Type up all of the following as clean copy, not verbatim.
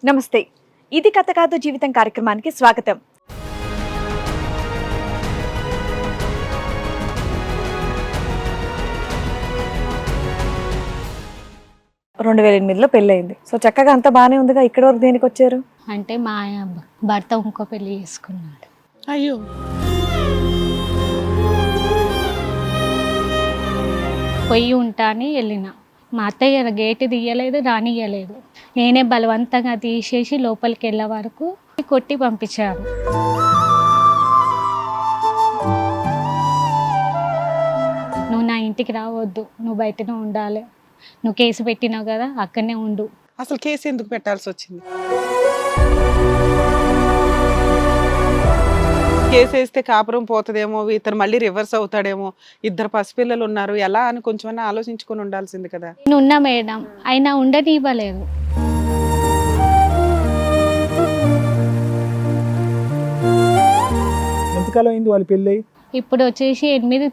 నమస్తే. ఇది కథ కాదు జీవితం కార్యక్రమానికి స్వాగతం. రెండు 2008లో పెళ్ళయింది. సో చక్కగా అంతా బాగానే ఉందిగా. ఇక్కడ వరకు దేనికి వచ్చారు? అంటే మా భర్త ఇంకో పెళ్లి చేసుకున్నాడు. అయ్యో, పొయ్యి ఉంటా అని వెళ్ళిన. మా అత్తయ్య గేటు తీయలేదు, రానియలేదు. నేనే బలవంతంగా తీసేసి లోపలికి వెళ్ళే వరకు కొట్టి పంపించారు. నువ్వు నా ఇంటికి రావద్దు, నువ్వు బయటనే ఉండాలి, నువ్వు కేసు పెట్టినావు కదా అక్కడనే ఉండు. అసలు కేసు ఎందుకు పెట్టాల్సి వచ్చింది? కేసు వేస్తే కాపురం పోతుందేమో, ఇతను మళ్ళీ రివర్స్ అవుతాడేమో, ఇద్దరు పసిపిల్లలు ఉన్నారు, ఎలా అని కొంచెం ఆలోచించుకొని ఉండాల్సింది కదా. నేను ఉన్నా మేడం, అయినా ఉండనివ్వలేదు. ఎంతకాలం అయింది వాళ్ళ పెళ్ళి? ఇప్పుడు వచ్చేసి 8-9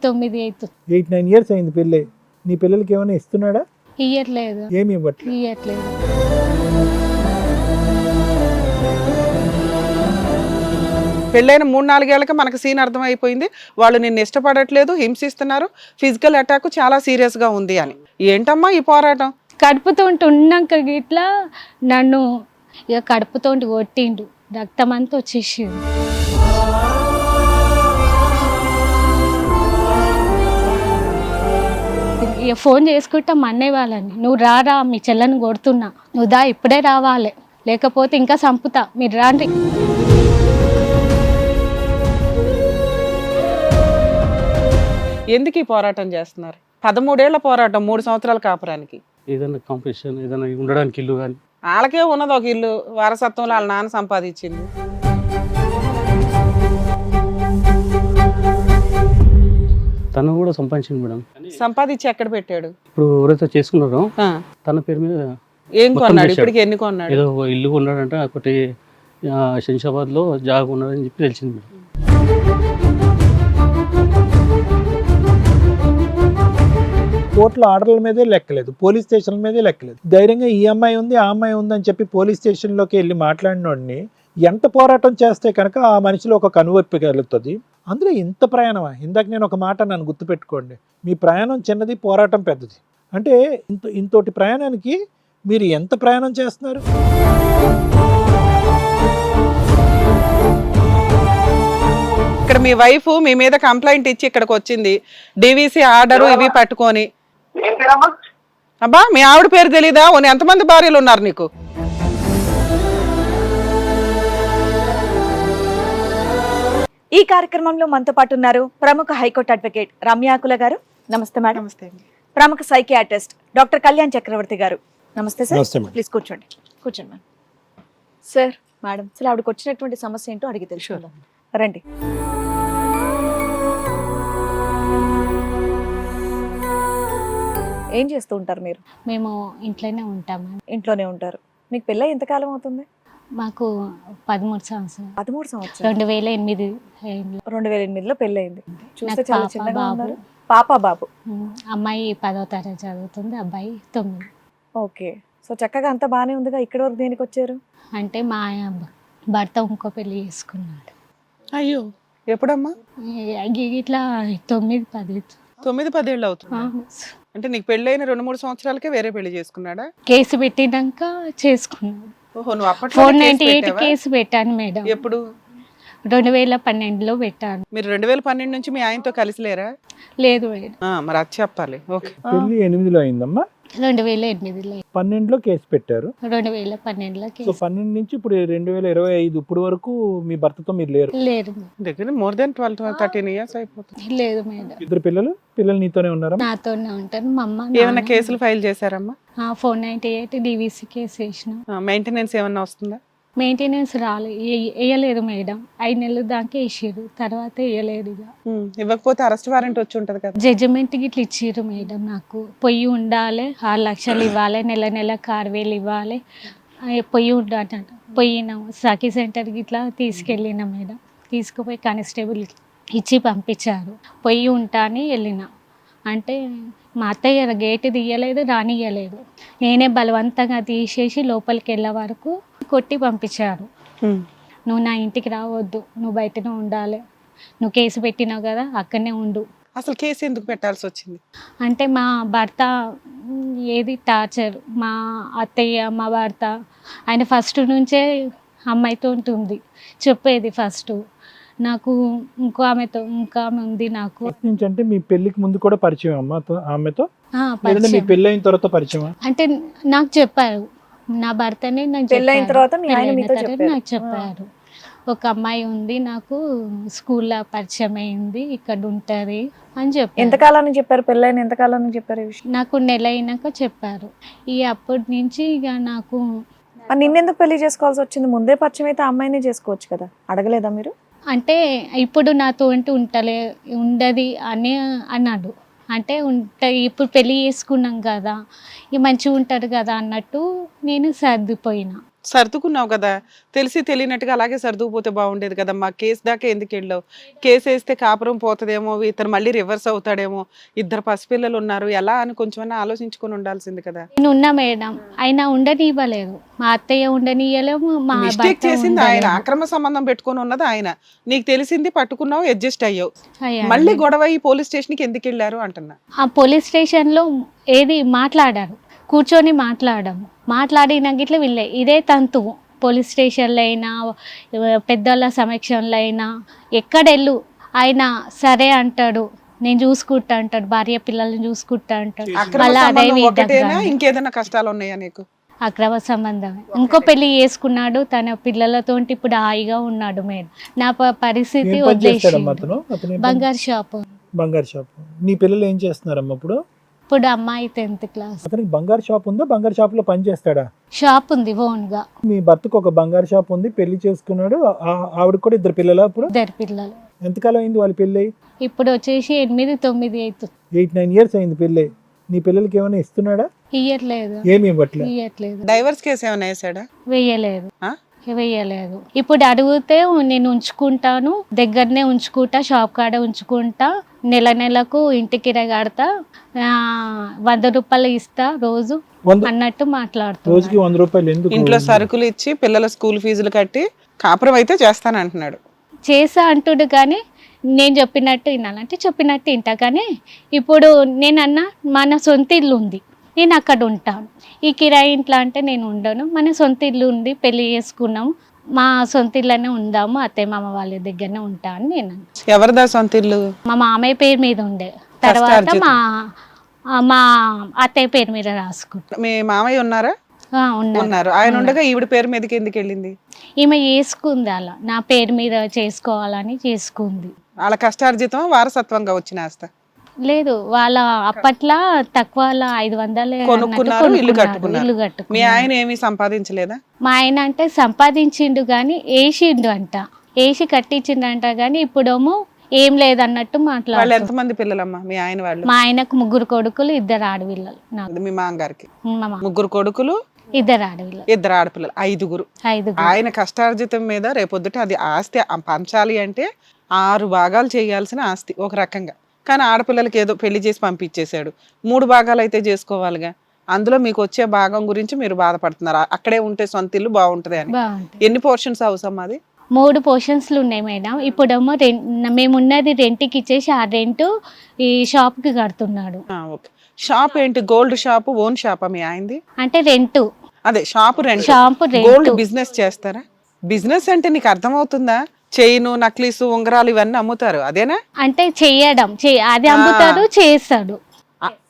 అవుతుంది. 8-9 ఇయర్స్ అయింది పెళ్ళి. నీ పిల్లలకి ఏమైనా ఇస్తున్నాడా? ఇయ్యట్లేదు. ఏమి ఇవ్వట్లేదు. ఇయ్యట్లేదు. పెళ్ళైన 3-4 ఏళ్ళకి మనకు సీన్ అర్థమైపోయింది, వాళ్ళు నిన్ను ఇష్టపడట్లేదు, హింసిస్తున్నారు, ఫిజికల్ అటాక్ చాలా సీరియస్ గా ఉంది అని. ఏంటమ్మా ఈ పోరాటం? కడుపుతో ఉన్నాక గిట్లా నన్ను ఇక కడుపుతో కొట్టిండు, రక్తం అంతా వచ్చేసింది. ఇక ఫోన్ చేసుకుంటా మా అన్నయ్య వాళ్ళని, నువ్వు రారా మీ చెల్లని కొడుతున్నా, నువ్వు దా ఇప్పుడే రావాలి, లేకపోతే ఇంకా చంపుతా, మీరు రాండి. ఎందుకు ఈ పోరాటం చేస్తున్నారు? 13 ఏళ్ల పోరాటం 3 సంవత్సరాల కాపురానికి. ఏదైనా కాంపిటీషన్, ఏదైనా ఉండడానికి ఇల్లు కానీ. వాళ్ళకే ఉన్నది ఒక ఇల్లు, వారసత్వంలో వాళ్ళ నాన్న సంపాదించింది. తను కూడా సంపాదించింది మేడం. సంపాదించి ఎక్కడ పెట్టాడు? ఇప్పుడు ఎవరైతే చేసుకున్నారో ఆ, తన పేరు మీద ఏం మొత్తం కొన్నాడు? చేశాడు. ఇప్పటికి ఎన్ని కొన్నాడు? ఏదో ఒక ఇల్లు కొన్నాడంటే, ఒకటి శంషాబాద్ లో జాగా కొన్నాడని చెప్పి తెలిసింది మేడం. కోర్టులో ఆర్డర్ల మీదే లెక్కలేదు, పోలీస్ స్టేషన్ల మీదే లెక్కలేదు. ధైర్యంగా ఈ అమ్మాయి ఉంది ఆ అమ్మాయి ఉంది అని చెప్పి పోలీస్ స్టేషన్లోకి వెళ్ళి మాట్లాడినోడిని ఎంత పోరాటం చేస్తే కనుక ఆ మనిషిలో ఒక కనువొప్పి కలుగుతుంది. అందులో ఇంత ప్రయాణమా? ఇందాక నేను ఒక మాట నన్ను గుర్తుపెట్టుకోండి, మీ ప్రయాణం చిన్నది, పోరాటం పెద్దది. అంటే ఇంతోటి ప్రయాణానికి మీరు ఎంత ప్రయాణం చేస్తున్నారు? ఇక్కడ మీ వైఫ్ మీ మీద కంప్లైంట్ ఇచ్చి ఇక్కడికి వచ్చింది, డివిసి ఆర్డర్ ఇవి పట్టుకొని. అబ్బా, మీ ఆవిడ పేరు తెలీదా? ఎంతమంది భార్యలు ఉన్నారు నీకు? ఈ కార్యక్రమంలో మనతో పాటు ఉన్నారు ప్రముఖ హైకోర్టు అడ్వకేట్ రమ్యాకుల గారు. నమస్తే మేడం. నమస్తే. ప్రముఖ సైకియాట్రిస్ట్ డాక్టర్ కళ్యాణ్ చక్రవర్తి గారు. నమస్తే సార్. నమస్తే మేడం. ప్లీజ్ కూర్చోండి. కూర్చోండి మేడం. సార్, మేడం, అసలు ఆవిడకి వచ్చినటువంటి సమస్య ఏంటో అడిగి తెలుసుకుందాం. రండి. ఏం చేస్తూ ఉంటారు మీరు? మేము ఇంట్లోనే ఉంటాము. ఇంట్లోనే ఉంటారు. మీకు పెళ్ళై ఎంతకాలం అవుతుంది? మాకు 13 సంవత్సరాలు. 13 సంవత్సరాలు. 2008 అయింది. 2008లో పెళ్ళయింది. చూస్తే నాకు చాలా పాప, చిన్నగా బాబు. ఉన్నారు. పాప బాబు. అమ్మాయి 10వ తరగతి చదువుతుంది, అబ్బాయి 9. ఓకే. సో చక్కగా అంతా బాగానే ఉందిగా. ఇక్కడ వరకు దేనికి వచ్చారు? అంటే మా భర్త ఇంకో పెళ్లి చేసుకున్నాడు. అయ్యో, ఎప్పుడమ్మా? ఇట్లా 9-10. 9-10 ఏళ్ళు అవుతుంది. అంటే నీకు పెళ్ళైన 2-3 సంవత్సరాలకే వేరే పెళ్లి చేసుకున్నాడా? కేసు పెట్టినాక చేసుకున్నాడు. ఓహో, నువ్వు అప్పట్లో 498 కేసు పెట్టాను మేడం. ఎప్పుడు? 2012లో పెట్టాను. మీరు 2012 నుంచి మీ ఆయనతో కలిసి లేరా? లేదు మేడం, మరి అది చెప్పాలి. ఓకే. పెళ్లి 8లో అయిందమ్మా. 2008లో. 12లో కేసు పెట్టారు. 2012లో సో కేసు. 12 నుంచి ఇప్పుడు 2025 ఇప్పుడు వరకు మీ భర్తతో మీరు లేరు. లేదు దగ్గర మోర్ దెన్ 12-13 ఇయర్స్ అయిపోతుంది. లేదు మేడం, ఇద్దరు పిల్లలు నీతోనే ఉన్నారా? నాతోనే ఉంటాను. మా అమ్మ ఏమైనా కేసులు ఫైల్ చేశారమ్మా? 498 డివిసి కేసు వేసిన. మెయింటెనెన్స్ ఏమన్నా వస్తుందా? మెయింటెనెన్స్ వేయలేదు మేడం. 5 నెలలు దాకా వేసారు, తర్వాత వేయలేదు. ఇక ఇవ్వకపోతే అరెస్ట్ వారెంట్ వచ్చి ఉంటది కదా. జడ్జిమెంట్ గిట్ల ఇచ్చారు మేడం. నాకు పొయ్యి ఉండాలి, 6 లక్షలు ఇవ్వాలి, నెల 6,000 ఇవ్వాలి, పొయ్యి ఉండాలి. పోయినాము సఖీ సెంటర్కి ఇట్లా తీసుకెళ్ళిన మేడం. తీసుకుపోయి కానిస్టేబుల్ ఇచ్చి పంపించారు. పొయ్యి ఉంటా అని వెళ్ళిన. అంటే మా అత్తయ్య గేటు తీయలేదు, రానియలేదు. నేనే బలవంతంగా తీసేసి లోపలికి వెళ్ళే వరకు కొట్టి పంపించారు. ఉమ్. నువ్వు నా ఇంటికి రావద్దు, నువ్వు బయటనే ఉండాలి, నువ్వు కేసు పెట్టినావు కదా అక్కడనే ఉండు. అసలు కేసు ఎందుకు పెట్టాల్సి వచ్చింది? అంటే మా భర్త ఏది టార్చర్, మా అత్తయ్య మా భర్త ఆయన ఫస్ట్ నుంచే అమ్మాయితో ఉంటుంది చెప్పేది. ఫస్ట్ నాకు ఇంకో ఆమె ఉంది నాకు. ఫస్ట్ నుంచి అంటే మీ పెళ్లికి ముందు కూడా పరిచయం ఆమెతో ఆ, లేదంటే మీ పరిచయం. పెళ్లి అయిన తర్వాత పరిచయం? అంటే నాకు చెప్పారు, నా భర్తనే నాకు పెళ్ళైన చెప్పారు. తర్వాత మీ ఆయన పెళ్ళైన మీతో తర్వాత చెప్పారు. నాకు చెప్పారు, ఒక అమ్మాయి ఉంది నాకు స్కూల్లో పరిచయం అయింది, ఇక్కడ ఉంటది అని చెప్పారు. ఎంతకాలానికి చెప్పారు? పెళ్ళైన ఎంతకాలానికి చెప్పారు ఈ విషయం? నాకు నెల అయినాక చెప్పారు. అప్పటి నుంచి ఇక నాకు మరి నిన్నెందుకు పెళ్లి చేసుకోవాల్సి వచ్చింది? ముందే పరిచయం అయితే ఆ అమ్మాయినే చేసుకోవచ్చు కదా, అడగలేదా మీరు? అంటే ఇప్పుడు నాతో ఉండది అని అన్నాడు. అంటే ఇప్పుడు పెళ్లి చేసుకున్నాం కదా, ఇక మంచిగా ఉంటారు కదా అన్నట్టు నేను సర్దిపోయినా. సర్దుకున్నావు కదా, తెలిసి తెలియనట్టుగా అలాగే సర్దుకుపోతే బాగుండేది కదమ్మా. కేసు దాకా ఎందుకు వెళ్ళావు? కేసు వేస్తే కాపురం పోతుందేమో, ఇతను మళ్ళీ రివర్స్ అవుతాడేమో, ఇద్దరు పసిపిల్లలు ఉన్నారు, ఎలా అని కొంచెం ఆలోచించుకొని ఉండాల్సింది కదా. నేను ఉన్నా మేడం, ఆయన ఉండనివ్వలేదు, మా అత్తయ్య ఉండనియలేము, మా మిస్టేక్ భర్త చేసింది ఆయన, ఉండలేము. అక్రమ సంబంధం పెట్టుకొని ఉన్నది ఆయన, నీకు తెలిసింది పట్టుకున్నావు, అడ్జస్ట్ అయ్యావు. అయ్యా, మళ్ళీ గొడవ ఈ పోలీస్ స్టేషన్ కి ఎందుకు వెళ్ళారు అంటున్నా. ఆ పోలీస్ స్టేషన్లో మాట్లాడారు, కూర్చొని మాట్లాడినాక ఇట్లా వీళ్ళే ఇదే తంతు. పోలీస్ స్టేషన్లో అయినా పెద్దల సమక్షంలో అయినా ఎక్కడెళ్ళు ఆయన సరే అంటాడు, నేను చూసుకుంటా అంటాడు, భార్య పిల్లల్ని చూసుకుంటా అంటాడు. అక్రమ మళ్ళీ అదే సంబంధం ఒకటేనా, విధంగా ఇంకేదైనా కష్టాలు ఉన్నాయా నీకు? అక్రమ సంబంధమే. ఇంకో పెళ్లి చేసుకున్నాడు, తన పిల్లలతో ఇప్పుడు హాయిగా ఉన్నాడు మేడం. నా పరిస్థితి ఏం పని వదిలేసి చేస్తాడమ్మా అతను? అతను ఏం పని- బంగారు షాప్. బంగారు షాప్. నీ పిల్లలు ఏం చేస్తున్నారమ్మా ఇప్పుడు? ఇప్పుడు అమ్మాయి 10th క్లాస్. అతనికి బంగారు షాప్ ఉందా? బంగారు షాప్ లో పని చేస్తాడా? షాప్ ఉంది ఓన్ గా. మీ భర్తకు ఒక బంగారు షాప్ ఉంది, పెళ్లి చేసుకున్నాడు, ఆవిడకి కూడా ఇద్దరు పిల్లలు. అప్పుడు ఇద్దరు పిల్లలు. ఎంతకాలం అయింది వాళ్ళ పెళ్ళి? ఇప్పుడు వచ్చేసి 8-9 అవుతుంది. 8-9 years అయింది పెళ్ళి. నీ పిల్లలకి ఏమైనా ఇస్తున్నాడా? ఇయ్యట్లేదు, ఏమి ఇవ్వట్లేదు. ఇయ్యట్లేదు, డైవర్స్ కేసు ఏమైనా వేసాడా? వెయ్యలేదు, ఆ? వెయ్యలేదు. ఇప్పుడు అడిగితే నేను ఉంచుకుంటాను, దగ్గరనే ఉంచుకుంటా, షాప్ కాడ ఉంచుకుంటా, నెలకు ఇంటికి కిరాయి కడతా, 100 రూపాయలు ఇస్తా రోజు అన్నట్టు మాట్లాడుతూ రోజుకి 100 రూపాయలు ఎందుకు? ఇంట్లో సరుకులు ఇచ్చి పిల్లల స్కూల్ ఫీజులు కట్టి కాపురం అయితే చేస్తానంటున్నాడు. చేసా అంటుడు, కానీ నేను చెప్పినట్టు వినాలంటే చెప్పినట్టు వింటా. కానీ ఇప్పుడు నేనన్నా మన సొంత ఇల్లు ఉంది, నేను అక్కడ ఉంటాను. ఈ కిరాయి ఇంట్లో అంటే నేను ఉండను, మన సొంత ఇల్లు ఉంది, పెళ్లి చేసుకున్నాము, మా సొంత ఇల్లునే ఉందాము, అత్తయ్య మామ వాళ్ళ దగ్గరనే ఉంటా అని నేను అన్నా. ఎవరిదా సొంత ఇల్లు? మా మామయ్య పేరు మీద ఉండే, తర్వాత మా అత్తయ్య పేరు మీద రాసుకుంటా. మీ మామయ్య ఉన్నారా? ఉన్నారు. ఆయన ఉండగా ఈవిడ పేరు మీదకి ఎందుకు వెళ్ళింది? ఈమె చేసుకుంది అలా, నా పేరు మీద చేసుకోవాలని చేసుకుంది. వాళ్ళ కష్టార్జితం వారసత్వంగా వచ్చిన ఆస్తి లేదు, వాళ్ళ అప్పట్లో తక్కువ 500 కొనుక్కున్నారు, ఇల్లు ఇల్లు కట్టుకున్నారు. మీ కట్టుకున్నారు. ఆయన ఏమీ సంపాదించలేదా? మా ఆయన అంటే సంపాదించిండు కానీ వేసిండు అంట, వేసి కట్టించిండు అంట. కానీ ఇప్పుడేమో ఏం లేదన్నట్టు వాళ్ళు మాట్లాడు. ఎంతమంది పిల్లలమ్మా మీ ఆయన వాళ్ళు? మా ఆయనకు 3 కొడుకులు, 2 ఆడపిల్లలు. నాకు మీ మామగారికి మా మామ 3 కొడుకులు, 2 ఆడపిల్లలు, 2 ఆడపిల్లలు, 5. 5. ఆయన కష్టార్జితం మీద రేపొద్దుట అది ఆస్తి పంచాలి అంటే 6 భాగాలు చేయాల్సిన ఆస్తి ఒక రకంగా. కానీ ఆడపిల్లలకి ఏదో పెళ్లి చేసి పంపించేశాడు. 3 భాగాలు అయితే చేసుకోవాలిగా. అందులో మీకు వచ్చే భాగం గురించి మీరు బాధపడుతున్నారు, అక్కడే ఉంటే సొంత ఇల్లు బాగుంటది అని. బాగుంటుంది. ఎన్ని పోర్షన్స్ అవసరం? అది 3 పోర్షన్స్లు ఉన్నాయి మేడం. ఇప్పుడేమో మేము ఉన్నది రెంట్కి ఇచ్చేసి ఆ రెంట్ ఈ షాప్కి కడుతున్నాడు. ఓకే. షాప్ ఏంటి? గోల్డ్ షాప్, ఓన్ షాపా మీ ఆయనది? అంటే రెంట్. అదే shop rent. Shop gold rent. Business చేస్తారా? బిజినెస్ అంటే నీకు అర్థమవుతుందా? చైను, నక్లీసు, ఉంగరాలు ఇవన్నీ అమ్ముతారు, అదేనా? అంటే చెయ్యడం అది అమ్ముతాడు, చేస్తాడు.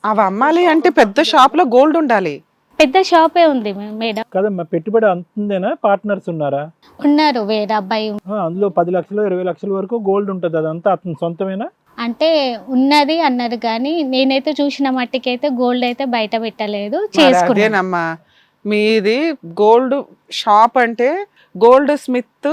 అవి అమ్మాలి అంటే పెద్ద షాప్ లో గోల్డ్ ఉండాలి. పెద్ద షాపే ఉంది మేడం. కదమ్మా, పెట్టుబడి అంతుందేనా? పార్ట్నర్స్ ఉన్నారా? ఉన్నారు, వేరే అబ్బాయి. అందులో 10 లక్షలు 20 లక్షల వరకు గోల్డ్ ఉంటుంది, అదంతా అతని సొంతమేనా? అంటే ఉన్నది అన్నారు, కానీ నేనైతే చూసిన మట్టికైతే గోల్డ్ అయితే బయట పెట్టలేదు, మరి చేసుకున్నాను. అదేనమ్మా, మీది గోల్డ్ షాప్ అంటే గోల్డ్ స్మిత్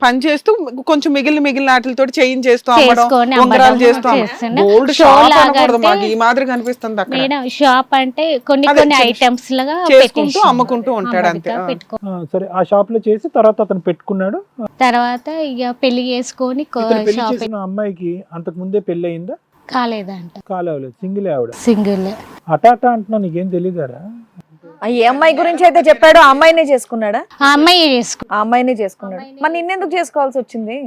పని చేస్తూ కొంచెం మిగిలిన వాటితో చేంజ్ చేస్తూ అమ్మడం, చేసుకొని ఉంగరాలు అమ్మడం చేస్తూ చేస్తున్నా. గోల్డ్ షో షాప్ లాగా అనకూడదు, అంటే మాకు ఈ మాదిరి కనిపిస్తుంది అక్కడ. మేడం షాప్ అంటే కొన్ని అదే కొన్ని చిన్న ఐటమ్స్ లాగా చేసుకుంటూ పెట్టేసి అమ్ముకుంటూ ఉంటాడు అంతే. పెట్టుకో. సరే, ఆ షాప్ లో చేసి తర్వాత అతను పెట్టుకున్నాడు. తర్వాత ఇక పెళ్లి చేసుకొని ఇతను పెళ్లి షాప్ చేసిన అమ్మాయికి అంతకు ముందే పెళ్లి అయిందా? కాలేదంట, కాలేవలేదు, సింగిల్ ఆవిడ. సింగిల్. అటాటా అంటున్నా, నీకేం తెలియదారా? ఏ అమ్మాయి గురించి అయితే చెప్పాడో ఆ అమ్మాయినే చేసుకున్నాడా? ఆ అమ్మాయి చేసుకు ఆ అమ్మాయినే చేసుకున్నాడు. మరి నిన్నెందుకు చేసుకోవాల్సి వచ్చింది?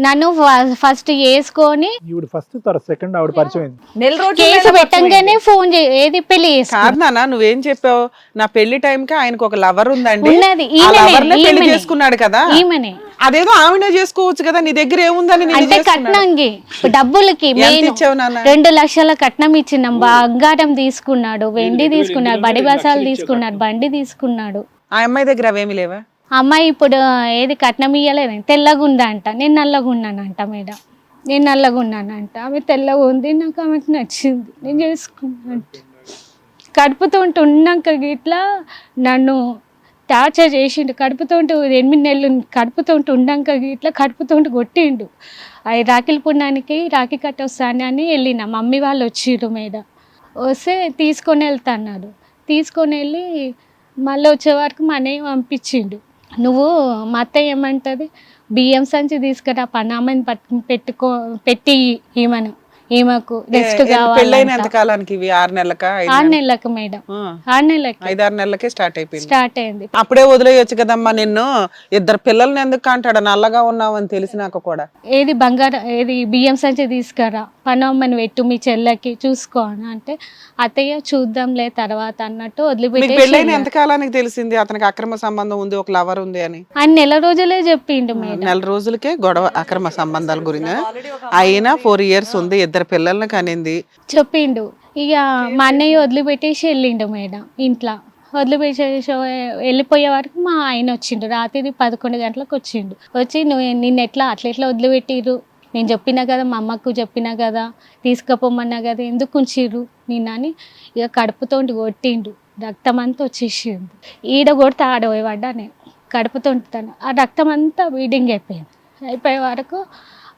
నన్ను ఫస్ట్ చేసుకొని ఈవిడ ఫస్ట్ తర్వాత సెకండ్ ఆవిడ పరిచయం అయింది. నెల రోజులు కేసు పెట్టంగానే ఫోన్ ఏది పెళ్లి చేసుకు కాదు నాన్న, నువ్వేం చెప్పావు? నా పెళ్లి టైంకి ఆయనకు ఒక లవర్ ఉందండి, ఉన్నది ఆ ఈమెనే, lover నే పెళ్లి ఈమెనే. చేసుకున్నాడు కదా. ఈమెనే అదేదో ఆవిడ చేసుకోవచ్చు కదా, నీ దగ్గర ఏముందని నిన్ను అంటే చేసుకున్నాడు. కట్నంకి డబ్బులకి ఎంత మెయిన్ ఇచ్చావు నాన్న? 2 లక్షల కట్నం ఇచ్చినాం. బంగారం తీసుకున్నాడు, వెండి తీసుకున్నాడు, బడి బసాలు తీసుకున్నాడు, బండి తీసుకున్నాడు. ఆ అమ్మాయి దగ్గర అవేమి లేవా? అమ్మాయి ఇప్పుడు ఏది కట్నం ఇయ్యలేదు, తెల్లగా ఉందంట, నేను నల్లగా ఉన్నానంట మేడం, నేను నల్లగా ఉన్నానంట, ఆమె తెల్లగా ఉంది, నాకు ఆమెకు నచ్చింది, నేను చేసుకున్నానంట. కడుపుతో ఉన్నాక ఇట్లా నన్ను టార్చర్ చేసిండు. కడుపుతో 8 నెలలు కడుపుతో ఉన్నాక ఇట్లా కడుపుతో కొట్టిండు. అది రాఖీల పుణ్యానికి రాఖీ కట్ట వస్తాను అని వెళ్ళిన మమ్మీ వాళ్ళు వచ్చిర్రు మేడం. వస్తే తీసుకొని వెళ్తాన్నారు. తీసుకొని వెళ్ళి మళ్ళీ వచ్చే వరకు మా అన్నయ్య పంపించిండు. నువ్వు మా అత్తయ్య ఏమంటుంది, బియ్యం సంచి తీసుకురా, పనామని పెట్టి ఈమెకు రెస్ట్ పెళ్ళైన ఎంత కావాలి. కాలానికి ఇవి? 6 నెలలకా? 6 నెలలకు మేడం, 6 నెలలకి 5-6 నెలలకే స్టార్ట్ అయిపోయింది. స్టార్ట్ అయింది. అప్పుడే వదిలేయొచ్చు కదమ్మా నిన్ను. 2 పిల్లల్ని ఎందుకు అంటాడు, నల్లగా ఉన్నావు అని తెలిసినాక కూడా. ఏది బంగారం ఏది బియ్యం సంచి తీసుకురా, పనమ్మని పెట్టు మీ చెల్లెకి చూసుకో అని అంటే, అత్తయ్య చూద్దాంలే తర్వాత అన్నట్టు మీకు పెళ్ళైన వదిలిపెట్టేసి ఎంత కాలానికి తెలిసింది అతనికి అక్రమ సంబంధం ఉంది, ఒక లవర్ ఉంది అని? ఆయన నెల రోజులే చెప్పిండు మేడం. 4 రోజులకే గొడవ, అక్రమ సంబంధాల గురించి. అయినా 4 years ఉంది, 2 పిల్లల్ని కనింది. చెప్పిండు. ఇక మా అన్నయ్య వదిలిపెట్టేసి వెళ్ళిండు మేడం. ఇంట్లో వదిలిపెట్టేసి వెళ్ళిపోయే వరకు మా ఆయన వచ్చిండు. రాత్రి 11 గంటలకు వచ్చిండు. వచ్చి నిన్ను ఎట్లా అట్లా వదిలిపెట్టిర్రు, నేను చెప్పినా కదా, మా అమ్మకు చెప్పినా కదా, తీసుకుపోమన్నా కదా, ఎందుకు ఉంచిర్రు నిన్నని ఇక కడుపుతో కొట్టిండు. రక్తం అంతా వచ్చేసింది. ఈడ కొడితే ఆడ పోయేవాడ్డా నేను కడుపుతో ఉంటాను. ఆ రక్తం అంతా బ్లీడింగ్ అయిపోయే వరకు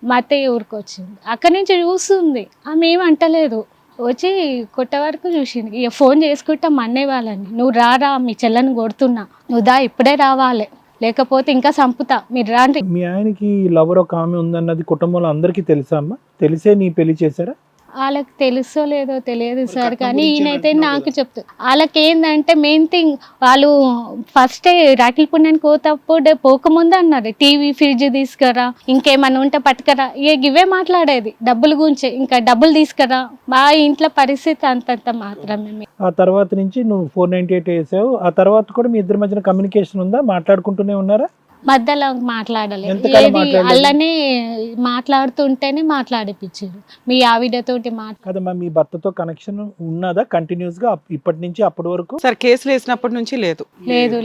మా అత్తయ్య ఊరికి వచ్చింది. అక్కడి నుంచి చూస్తుంది, ఆమె ఏమి అంటలేదు. వచ్చి కొట్టే వరకు చూసింది. ఇక ఫోన్ చేసుకుంటా మా అన్నయ్య వాళ్ళని, నువ్వు రారా, మీ చెల్లని కొడుతున్నా, నువ్వు దా, ఇప్పుడే రావాలి, లేకపోతే ఇంకా చంపుతా, మీరు రాండి. మీ ఆయనకి లవర్ ఒక ఆమె ఉందన్నది కుటుంబంలో అందరికీ తెలుసా అమ్మా? తెలిసే నీ పెళ్లి చేశారా? వాళ్ళకి తెలుసో లేదో తెలియదు సార్, కానీ ఈయనైతే నాకు చెప్తారు. వాళ్ళకి ఏంటంటే మెయిన్ థింగ్, వాళ్ళు ఫస్టే రాఖీల పుణ్యానికి పోతప్పుడు పోకముందు అన్నారు, టీవీ ఫ్రిడ్జ్ తీసుకురా, ఇంకేమన్నా ఉంటే పట్టుకరా, ఇవే మాట్లాడేది డబ్బుల గురించి. ఇంకా డబ్బులు తీసుకురా, మా ఇంట్లో పరిస్థితి అంతంత మాత్రమే. ఆ తర్వాత నుంచి నువ్వు 498 వేసావు. ఆ తర్వాత కూడా మీ ఇద్దరి మధ్యన కమ్యూనికేషన్ ఉందా? మాట్లాడుకుంటూనే ఉన్నారా? మధ్యలో మాట్లాడలేదు. ఎంతకాలం ఏది మాట్లాడలేదు? అల్లనే మాట్లాడుతుంటేనే మాట్లాడిపించారు. మీ ఆవిడతోటి కదమ్మా, మీ భర్తతో కనెక్షన్ ఉన్నదా కంటిన్యూస్ గా ఇప్పటి నుంచి అప్పటి వరకు? సార్ కేసులు వేసినప్పటి నుంచి లేదు.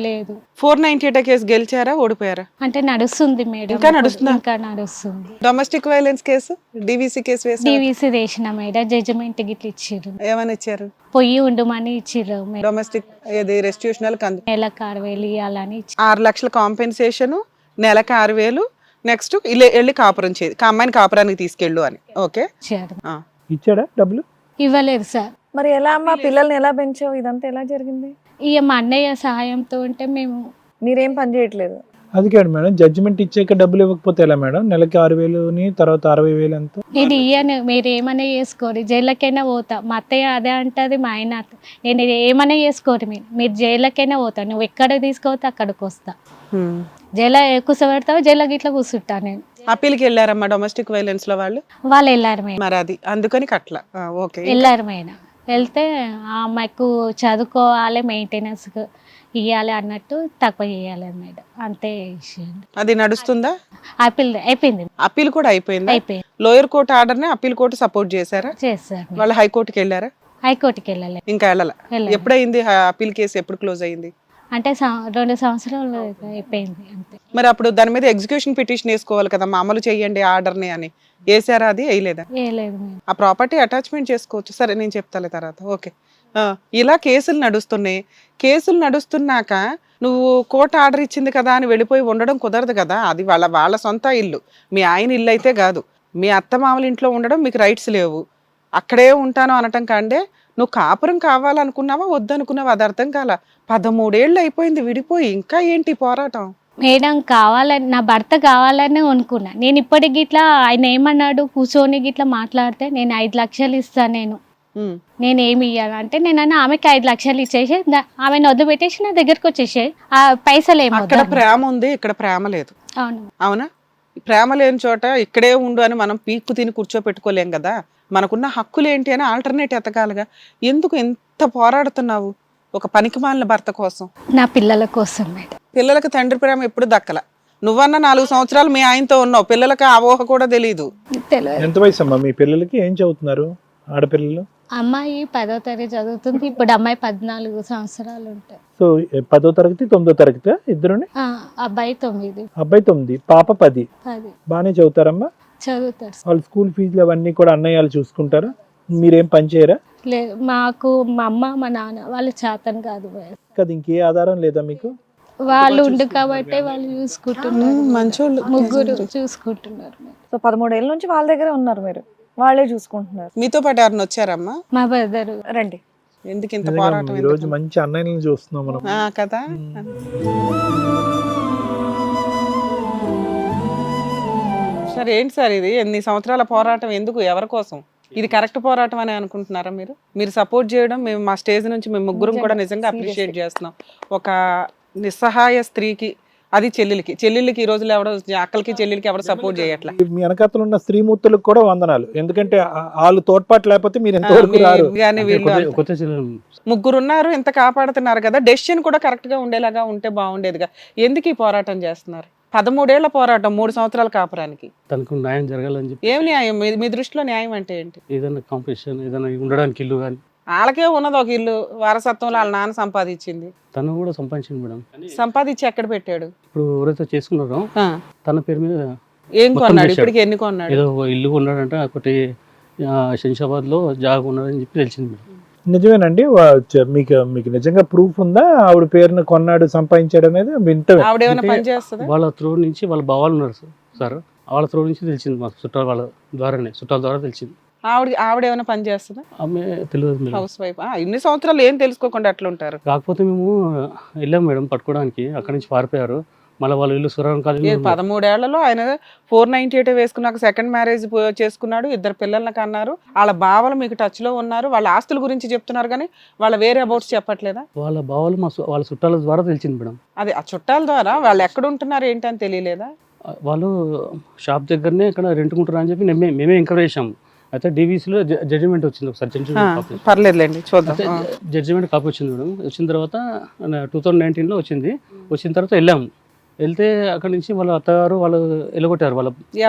లేదు 498 కేసు గెలిచారా, ఓడిపోయారా? అంటే నడుస్తుంది మేడం, ఇంకా నడుస్తుందా? ఇంకా నడుస్తుంది. Domestic violence case, DVC case వేసి డివిసి వేసిన మేడం, జడ్జిమెంట్ గిట్ల ఇచ్చిర్రు. ఏమని ఇచ్చారు? పొయ్యి ఉండమని ఇచ్చిర్రు మేడం. డొమెస్టిక్ ఏది రెస్టిట్యూషనల్ కంది నెలకు 6,000 ఇవ్వాలని 6 లక్షల కాంపెన్సేషన్, నెలకు 6,000, నెక్స్ట్ వెళ్ళి కాపురం చేయదు, అమ్మాయిని కాపురానికి తీసుకెళ్ళు అని. ఓకే, ఇచ్చారు. ఇచ్చాడా డబ్బులు? ఇవ్వలేదు సార్. మరి ఎలా అమ్మా, పిల్లల్ని ఎలా పెంచావు? ఇదంతా ఎలా జరిగింది? ఇక మా అన్నయ్య సహాయంతో ఉంటే మేము. మీరేం పని చేయట్లేదు? అది కాదు మేడం, జడ్జిమెంట్ ఇచ్చాక డబ్బులు ఇవ్వకపోతే ఎలా మేడం? నెలకి 6,000 తర్వాత 60,000 ఎంత? నేను ఇయ్యను, మీరు ఏమైనా చేసుకోరు, జైళ్ళకైనా పోతా. మా అత్తయ్య అదే అంటది, మా ఆయన నేను ఏమైనా చేసుకోరు, మీరు జైళ్ళకైనా పోతా, నువ్వు ఎక్కడ తీసుకోవద్దు అక్కడికి వస్తా, జైల్లో కూర్చోబెడతావు, జైల్లో గిట్లా కూర్చుంటా నేను. అప్పీల్కి వెళ్ళారమ్మా డొమెస్టిక్ వైలెన్స్ లో వాళ్ళు వెళ్ళారు మేడం. మరి అది అందుకని కట్ల. ఓకే, వెళ్ళారు మేడం. వెళ్తే ఆ అమ్మాయికు చదువుకోవాలి, మెయింటెనెన్స్ ఇవ్వాలి అన్నట్టు తక్కువ చేయాలి మేడం, అంతే విషయం. అది నడుస్తుందా? అయిపోయింది. అప్పీల్ కూడా అయిపోయింది. అయిపోయింది. లోయర్ కోర్టు ఆర్డర్ ని అప్పీల్ కోర్టు సపోర్ట్ చేశారా? చేస్తారు. వాళ్ళు హైకోర్టుకి వెళ్ళారా? హైకోర్టుకి వెళ్ళలేదు. ఇంకా వెళ్ళాల. ఎప్పుడైంది అప్పీల్ కేసు, ఎప్పుడు క్లోజ్ అయింది? అంటే 2 సంవత్సరాలు అయిపోయింది అంతే. మరి అప్పుడు దాని మీద ఎగ్జిక్యూషన్ పిటిషన్ వేసుకోవాలి కదా, అమలు చేయండి ఆర్డర్ని అని. వేసారా? అది వేయలేదా? వేయలేదు మేడం. ఆ ప్రాపర్టీ అటాచ్మెంట్ చేసుకోవచ్చు. సరే, నేను చెప్తాలే తర్వాత. ఓకే, ఇలా కేసులు నడుస్తున్నాయి. కేసులు నడుస్తున్నాక నువ్వు కోర్టు ఆర్డర్ ఇచ్చింది కదా అని వెళ్ళిపోయి ఉండడం కుదరదు కదా. అది వాళ్ళ సొంత ఇల్లు, మీ ఆయన ఇల్లు అయితే కాదు. మీ అత్త మామల ఇంట్లో ఉండడం మీకు రైట్స్ లేవు. అక్కడే ఉంటాను అనటం కంటే నువ్వు కాపురం కావాలనుకున్నావా వద్దనుకున్నావా అది అర్థం కాల. 13 ఏళ్ళు అయిపోయింది విడిపోయి, ఇంకా ఏంటి పోరాటం? మేడం కావాలని, నా భర్త కావాలని అనుకున్నా నేను. ఇప్పటికి గిట్లా ఆయన ఏమన్నాడు, కూర్చొని గిట్లా మాట్లాడితే నేను 5 లక్షలు ఇస్తాను, నేను ఉమ్. నేను ఏమి ఇయ్యాలంటే నేను ఆమెకి 5 లక్షలు ఇచ్చేసి ఆమెను వదిలిపెట్టేసి నా దగ్గరకు వచ్చేసి ఆ పైసలు ఏమో అక్కడ ప్రేమ ఉంది, ఇక్కడ ప్రేమ లేదు. అవును. అవునా? ప్రేమ లేని చోట ఇక్కడే ఉండు అని మనం పీక్కు తిని కూర్చోపెట్టుకోలేం కదా. మనకున్న హక్కులు ఏంటి అని ఆల్టర్నేట్ ఎతకాలిగా. ఎందుకు ఎంత పోరాడుతున్నావు ఒక పనికిమాలిన భర్త కోసం? నా పిల్లల కోసం మేడం. పిల్లలకు తండ్రి ప్రేమ ఎప్పుడు దక్కల. నువ్వన్నా 4 సంవత్సరాలు మీ ఆయనతో ఉన్నావు, పిల్లలకి ఆ ఊహ కూడా తెలియదు. తెలియదు. ఎంత వయసు అమ్మా మీ పిల్లలకి? ఏం చదువుతున్నారు ఆడపిల్లలు? అమ్మాయి 10వ తరగతి చదువుతుంది. ఇప్పుడు అమ్మాయి 14 సంవత్సరాలు ఉంటాయి. సో 10వ తరగతి 9వ తరగతి ఇద్దరుని? అబ్బాయి 9. అబ్బాయి 9, పాప 10. బాగానే చదువుతారమ్మా? చదువుతారు. వాళ్ళ స్కూల్ ఫీజులు అవన్నీ కూడా అన్నయ్యలు చూసుకుంటారా? మీరేం పని చేయరా? లేదు, మాకు మా అమ్మ మా నాన్న వాళ్ళు చేతన్ కాదు. కదా ఇంకే ఆధారం లేదా మీకు? వాళ్ళు ఉండు కాబట్టి వాళ్ళు చూసుకుంటున్నారు. మంచోళ్ళు. ముగ్గురు చూసుకుంటున్నారు. సో 13 ఏళ్ళ నుంచి వాళ్ళ దగ్గరే ఉన్నారు, మీరు వాళ్ళే చూసుకుంటున్నారు. మీతో పాటు ఎవరిని వచ్చారమ్మా? మా బ్రదర్. రండి. ఎందుకు ఇంత నిజంగా పోరాటం? ఈ రోజు మంచి అన్నయ్యలను చూస్తున్నాం మనం. కదా. సరే ఏంటి సార్ ఇది? ఎన్ని సంవత్సరాల పోరాటం ఎందుకు? ఎవరి కోసం? ఇది కరెక్ట్ పోరాటం అని అనుకుంటున్నారా మీరు? మీరు సపోర్ట్ చేయడం మేము మా స్టేజ్ నుంచి మేము ముగ్గురం కూడా నిజంగా అప్రిషియేట్ చేస్తున్నాం. ఒక నిస్సహాయ స్త్రీకి, అది చెల్లెళ్ళకి ఈ రోజుల్లో ఎవడో, అక్కలకి చెల్లెలకి ఎవరు సపోర్ట్ చేయట్లా. మీ వెనకాతలు ఉన్న స్త్రీమూర్తులకు కూడా వందనాలు. ఎందుకంటే వాళ్ళు తోడ్పాటు లేకపోతే మీరు ఎంతవరకు రారు. కానీ వీళ్ళు కొత్త చెల్లెలు ముగ్గురు ఉన్నారు, ఇంత కాపాడుతున్నారు కదా. డెసిషన్ కూడా కరెక్ట్ గా ఉండేలాగా ఉంటే బాగుండేదిగా. ఎందుకు ఈ పోరాటం చేస్తున్నారు? 13 ఏళ్ల పోరాటం 3 సంవత్సరాల కాపురానికి. తనకు న్యాయం జరగాలని చెప్పి. ఏం న్యాయం? మీ దృష్టిలో న్యాయం అంటే ఏంటి? ఏదైనా కాంపిటీషన్, ఏదైనా ఉండడానికి ఇల్లు కానీ. వాళ్ళకే ఉన్నది ఒక ఇల్లు, వారసత్వంలో వాళ్ళ నాన్న సంపాదించింది. తను కూడా సంపాదించింది మేడం. సంపాదించి ఎక్కడ పెట్టాడు? ఇప్పుడు ఎవరైతే చేసుకున్నారో తన పేరు మీద ఏం కొన్నాడు? ఇప్పటికి ఎన్ని కొన్నాడు? ఏదో ఇల్లు కొన్నాడంట. ఒకటి శంషాబాద్ లో జాగా ఉన్నాడని చెప్పి తెలిసింది మేడం. నిజమేనండి? మీకు మీకు నిజంగా ప్రూఫ్ ఉందా ఆవిడ పేరును కొన్నాడు సంపాదించాడు అనేది? ఆవిడేమైనా పని చేస్తుందా? వాళ్ళ త్రూ నుంచి వాళ్ళ బావాలు ఉన్నారు సార్, వాళ్ళ త్రూ నుంచి తెలిసింది. మా చుట్టాల వాళ్ళ ద్వారానే, చుట్టాల ద్వారా తెలిసింది. ఆవిడేమైనా పని చేస్తుందా? ఆమె తెలియదు. House wife. ఇన్ని సంవత్సరాలు ఏం తెలుసుకోకుండా ఎట్లా ఉంటారు? కాకపోతే మేము వెళ్ళాం మేడం పట్టుకోవడానికి, అక్కడి నుంచి పారిపోయారు. మళ్ళీ వాళ్ళ ఇల్లు సురాన్ కాలేజీ. 13 ఏళ్లలో ఆయన 498 వేసుకున్నాక సెకండ్ మ్యారేజ్ చేసుకున్నాడు, 2 పిల్లల్ని కన్నారు. వాళ్ళ బావలు మీకు టచ్ లో ఉన్నారు, వాళ్ళ ఆస్తుల గురించి చెప్తున్నారు కానీ వాళ్ళ వేరే అబౌట్స్ చెప్పట్లేదా? వాళ్ళ బావలు వాళ్ళ చుట్టాల ద్వారా తెలిసింది మేడం. అది ఆ చుట్టాల ద్వారా వాళ్ళు ఎక్కడ ఉంటున్నారు ఏంటని తెలియలేదా? వాళ్ళు షాప్ దగ్గరనే ఇక్కడ రెంట్కుంటారు అని చెప్పి మేమే ఎంకరేజ్ చేసాము. అయితే డీవీసీలో జడ్జిమెంట్ వచ్చింది. ఒకసారి జడ్జిమెంట్ పర్లేదులేండి చూద్దాం. జడ్జిమెంట్ కాపీ వచ్చింది మేడం. వచ్చిన తర్వాత 2019లో వచ్చింది. వచ్చిన తర్వాత వెళ్తే అక్కడ నుంచి వాళ్ళ అత్తగారు వాళ్ళు ఎలగొట్టారు. వాళ్ళ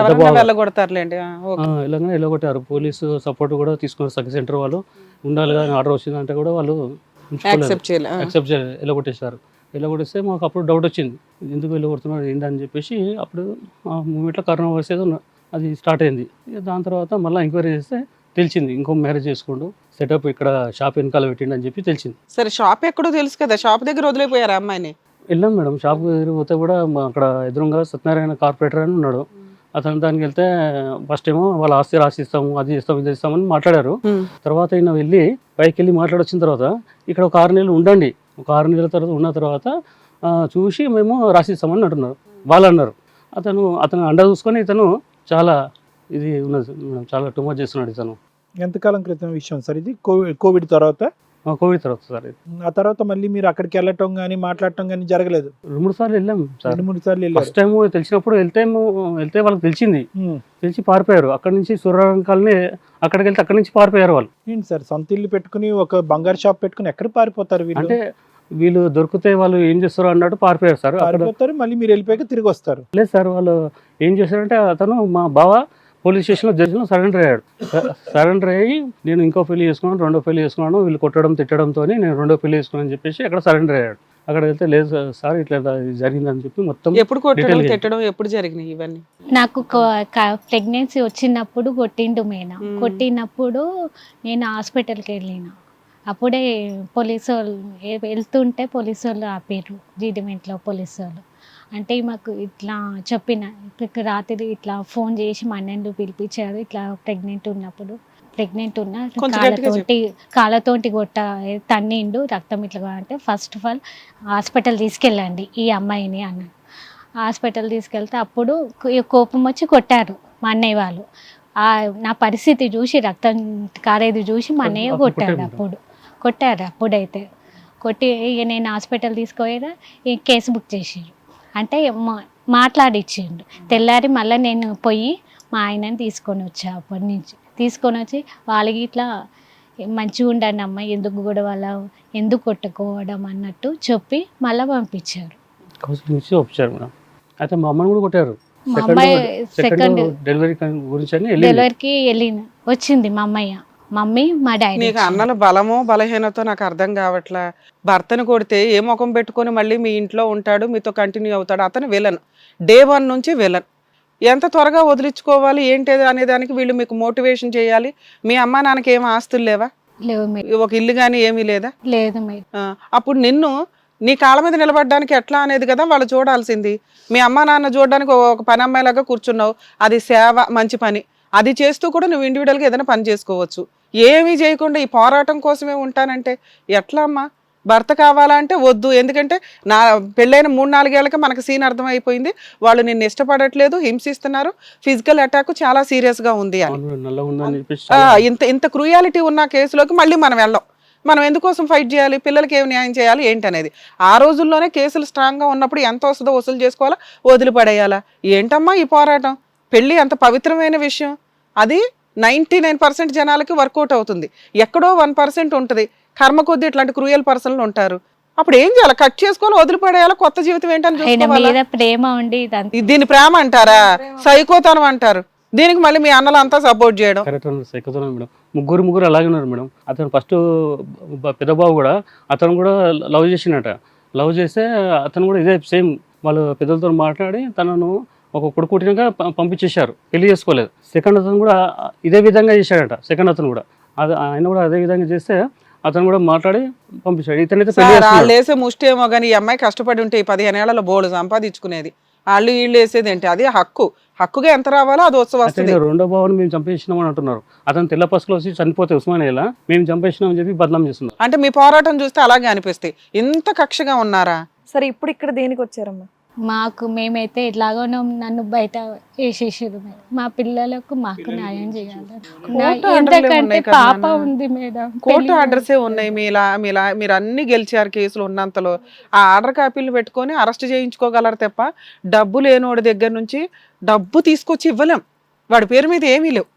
వెళ్ళగొడతారులేండి. ఇలాగనే ఎలగొట్టారు. పోలీసు సపోర్ట్ కూడా తీసుకున్నారు. సఖి సెంటర్ వాళ్ళు ఉండాలి కానీ ఆర్డర్ వచ్చిందంటే కూడా వాళ్ళు యాక్సెప్ట్ చేయలేదు, ఎలగొట్టేశారు. ఎలగొట్టేస్తే మాకు అప్పుడు డౌట్ వచ్చింది, ఎందుకు ఎలగొడుతున్నారు ఏంటని చెప్పేసి. అప్పుడు ఆ మూమెంట్లో కరోనా వైరస్ ఏదో అది స్టార్ట్ అయింది. దాని తర్వాత మళ్ళీ ఎంక్వైరీ చేస్తే తెలిసింది ఇంకో మ్యారేజ్ చేసుకుంటూ సెటప్ ఇక్కడ షాప్ వెనకాల పెట్టిండి అని చెప్పి తెలిసింది. సరే షాప్ ఎక్కడో తెలుసు కదా, షాప్ దగ్గర వదిలేపోయారా అమ్మాయిని? వెళ్ళాం మేడం. షాప్ దగ్గర పోతే కూడా అక్కడ ఎదురుగా సత్యనారాయణ కార్పొరేటర్ అని ఉన్నాడు. అతను దానికి వెళ్తే ఫస్ట్ ఏమో వాళ్ళ ఆస్తి రాసిస్తాము, అది ఇస్తాము, ఇది ఇస్తామని మాట్లాడారు. తర్వాత ఈయన వెళ్ళి పైకి వెళ్ళి మాట్లాడొచ్చిన తర్వాత ఇక్కడ ఒక 6 నెలలు ఉండండి, ఒక 6 నెలల తర్వాత ఉన్న తర్వాత చూసి మేము రాసిస్తామని అంటున్నారు. వాళ్ళు అన్నారు. అతను అండ చూసుకొని ఇతను చాలా ఇది ఉన్నది మేడం, చాలా టూ మచ్ చేస్తున్నాడు ఇతను. ఎంతకాలం క్రితం విషయం సార్ ఇది? కోవిడ్ తర్వాత? కోవిడ్ తర్వాత సార్. ఆ తర్వాత మళ్ళీ మీరు అక్కడికి వెళ్ళటం కానీ మాట్లాడటం కానీ జరగలేదు? 2-3 సార్లు వెళ్ళాం సార్. 2-3 సార్లు వెళ్ళారు. ఫస్ట్ టైం తెలిసినప్పుడు వెళ్తే వాళ్ళకి తెలిసింది, తెలిసి పారిపోయారు. అక్కడ నుంచి సూర్యరంకాలని అక్కడికి వెళ్తే అక్కడి నుంచి పారిపోయారు వాళ్ళు. ఏంటి సార్ సొంత ఇల్లు పెట్టుకుని ఒక బంగారు షాప్ పెట్టుకుని ఎక్కడ పారిపోతారు వీళ్ళు? అంటే వీళ్ళు దొరికితే వాళ్ళు ఏం చేస్తారు అన్నట్టు పారిపోయారు సార్. పారిపోతారు, మళ్ళీ మీరు వెళ్ళిపోయాక తిరిగి వస్తారు. లేదు సార్, వాళ్ళు ఏం చేశారంటే అతను మా బావ పోలీస్ స్టేషన్లో జడ్జిలో సరెండర్ అయ్యాడు. సరెండర్ అయ్యి నేను ఇంకో పెళ్లి చేసుకున్నాను, 2వ పెళ్లి చేసుకున్నాను, వీళ్ళు కొట్టడం తిట్టడంతో నేను 2వ పెళ్లి చేసుకున్నాను అని చెప్పేసి అక్కడ సరెండర్ అయ్యాడు. అక్కడ వెళ్తే లేదు సార్ ఇట్లా జరిగిందని చెప్పి మొత్తం. ఎప్పుడు కొట్టడం తిట్టడం ఎప్పుడు జరిగినాయి ఇవన్నీ? నాకు ప్రెగ్నెన్సీ వచ్చినప్పుడు కొట్టిండు మేనా. కొట్టినప్పుడు నేను హాస్పిటల్కి వెళ్ళిన. అప్పుడే పోలీసు వాళ్ళు వెళ్తుంటే పోలీసు వాళ్ళు ఆపారు, జీడిమెంట్లో పోలీసు వాళ్ళు. అంటే మాకు ఇట్లా చెప్పిన రాత్రి ఇట్లా ఫోన్ చేసి మా అన్నయ్యను పిలిపించారు. ఇట్లా ప్రెగ్నెంట్ ఉన్న కాళ్ళతోటి తన్నిండు, రక్తం ఇట్లా. అంటే ఫస్ట్ ఆఫ్ ఆల్ హాస్పిటల్ తీసుకెళ్ళండి ఈ అమ్మాయిని అన్నాడు. హాస్పిటల్ తీసుకెళ్తే అప్పుడు కోపం వచ్చి కొట్టారు మా అన్నయ్య వాళ్ళు. నా పరిస్థితి చూసి రక్తం కారేది చూసి మా అన్నయ్య అప్పుడు కొట్టాడు. కొట్టారు అప్పుడైతే కొట్టి ఇక నేను హాస్పిటల్ తీసుకోగా ఈ కేసు బుక్ చేసారు. అంటే మాట్లాడిచ్చిండు. తెల్లారి మళ్ళీ నేను పోయి మా ఆయనని తీసుకొని వచ్చా. అప్పటి నుంచి తీసుకొని వచ్చి వాళ్ళకి ఇట్లా మంచిగా ఉండండి అమ్మ, ఎందుకు కూడా వాళ్ళ ఎందుకు కొట్టుకోవడం అన్నట్టు చెప్పి మళ్ళీ పంపించారు. కౌన్సిలింగ్ ఇచ్చి వచ్చారు మేడం. అయితే మా అమ్మని కూడా కొట్టారు. మా అమ్మాయి సెకండ్ డెలివరీ గురించి అని వెళ్ళింది. డెలివరీకి వచ్చింది మా అమ్మయ్య, మమ్మీ మా డాడీ. నీకు అన్నల బలమో బలహీనతో నాకు అర్థం కావట్లా. భర్తను కొడితే ఏ ముఖం పెట్టుకొని మళ్ళీ మీ ఇంట్లో ఉంటాడు, మీతో కంటిన్యూ అవుతాడు. అతను విలన్, డే 1 నుంచి విలన్. ఎంత త్వరగా వదిలించుకోవాలి ఏంటి అనే దానికి వీళ్ళు మీకు మోటివేషన్ చేయాలి. మీ అమ్మా నాన్నకి ఏం ఆస్తులు లేవా? లేవు మేడం. ఒక ఇల్లు కానీ ఏమీ లేదా? లేదు మేడం. అప్పుడు నిన్ను నీ కాళ్ళ మీద నిలబడడానికి ఎట్లా అనేది కదా వాళ్ళు చూడాల్సింది. మీ అమ్మా నాన్న చూడడానికి ఒక పని అమ్మాయిలాగా కూర్చున్నావు, అది సేవ, మంచి పని. అది చేస్తూ కూడా నువ్వు ఇండివిజువల్గా ఏదైనా పని చేసుకోవచ్చు. ఏమీ చేయకుండా ఈ పోరాటం కోసమే ఉంటానంటే ఎట్లా అమ్మా? భర్త కావాలంటే వద్దు. ఎందుకంటే నా పెళ్ళైన 3-4 ఏళ్ళకి మనకు సీన్ అర్థమైపోయింది. వాళ్ళు నిన్ను ఇష్టపడట్లేదు, హింసిస్తున్నారు, ఫిజికల్ అటాక్ చాలా సీరియస్గా ఉంది అని. నల్లగా ఉందని చెప్పేసి ఇంత క్రూయాలిటీ ఉన్న కేసులోకి మళ్ళీ మనం వెళ్ళాం. మనం ఎందుకోసం ఫైట్ చేయాలి? పిల్లలకి ఏమి న్యాయం చేయాలి ఏంటనేది. ఆ రోజుల్లోనే కేసులు స్ట్రాంగ్గా ఉన్నప్పుడు ఎంత వస్తుందో వసూలు చేసుకోవాలా, వదిలిపడేయాలా? ఏంటమ్మా ఈ పోరాటం? పెళ్ళి అంత పవిత్రమైన విషయం. అది 99% జనాలకి వర్కౌట్ అవుతుంది. ఎక్కడో 1% ఉంటుంది కర్మ కొద్దీ ఇట్లాంటి క్రూయల్ పర్సన్లు ఉంటారు. అప్పుడు ఏం చేయాలి? కట్ చేసుకొని వదిలిపడేయాలి, కొత్త జీవితం ఏంటని ఆయన చూసుకోవాలా? మీద ప్రేమ ఉండి ఇదంతా దీని ప్రేమ అంటారా? సైకోతనం అంటారు దీనికి. మళ్ళీ మీ అన్నలు అంతా సపోర్ట్ చేయడం కరెక్ట్ సైకోతనం మేడం. ముగ్గురు అలాగే ఉన్నారు మేడం. అతను ఫస్ట్ పెద్ద బాబు కూడా అతను కూడా లవ్ చేసినట. లవ్ చేస్తే అతను కూడా ఇదే సేమ్ వాళ్ళు పెద్దలతో మాట్లాడి తనను ఒక కొడుకుటిగా పంపించేశారు. పెళ్లి చేసుకోలేదు. సెకండ్ అతను కూడా ఇదే విధంగా చేశాడట. సెకండ్ అతను కూడా ఆయన కూడా అదే విధంగా చేస్తే అతను కూడా మాట్లాడి పంపించాడు. ఇతనైతే వాళ్ళు వేసే ముష్టి ఏమో కానీ ఈ అమ్మాయి కష్టపడి ఉంటే 15 ఏళ్లలో బోర్డు సంపాదించుకునేది. వాళ్ళు వీళ్ళు వేసేది ఏంటి? అది హక్కుగా ఎంత రావాలో అది వస్తుంది. రెండో బాబుని మేము చంపేసినామని అంటున్నారు. అతను తెల్ల పసులో వచ్చి చనిపోతే ఉస్మానియాలా మేము చంపేసినామని చెప్పి బదనాం చేస్తున్నారు. అంటే మీ పోరాటం చూస్తే అలాగే అనిపిస్తాయి. ఇంత కక్షగా ఉన్నారా? సరే ఇప్పుడు ఇక్కడ దేనికి వచ్చారమ్మా? మాకు మేమైతే ఎట్లాగోనో నన్ను బయట వేసేసారు మేడం. మా పిల్లలకు మాకు న్యాయం చేయాలి. ఎందుకంటే పాప ఉంది మేడం. కోర్టు ఆర్డర్సే ఉన్నాయి. మీరు అన్ని గెలిచారు కేసులు ఉన్నంతలో. ఆ ఆర్డర్ కాపీలు పెట్టుకొని అరెస్ట్ చేయించుకోగలరు తప్ప డబ్బు లేనోడి దగ్గర నుంచి డబ్బు తీసుకొచ్చి ఇవ్వలేం. వాడి పేరు మీద ఏమీ లేవు.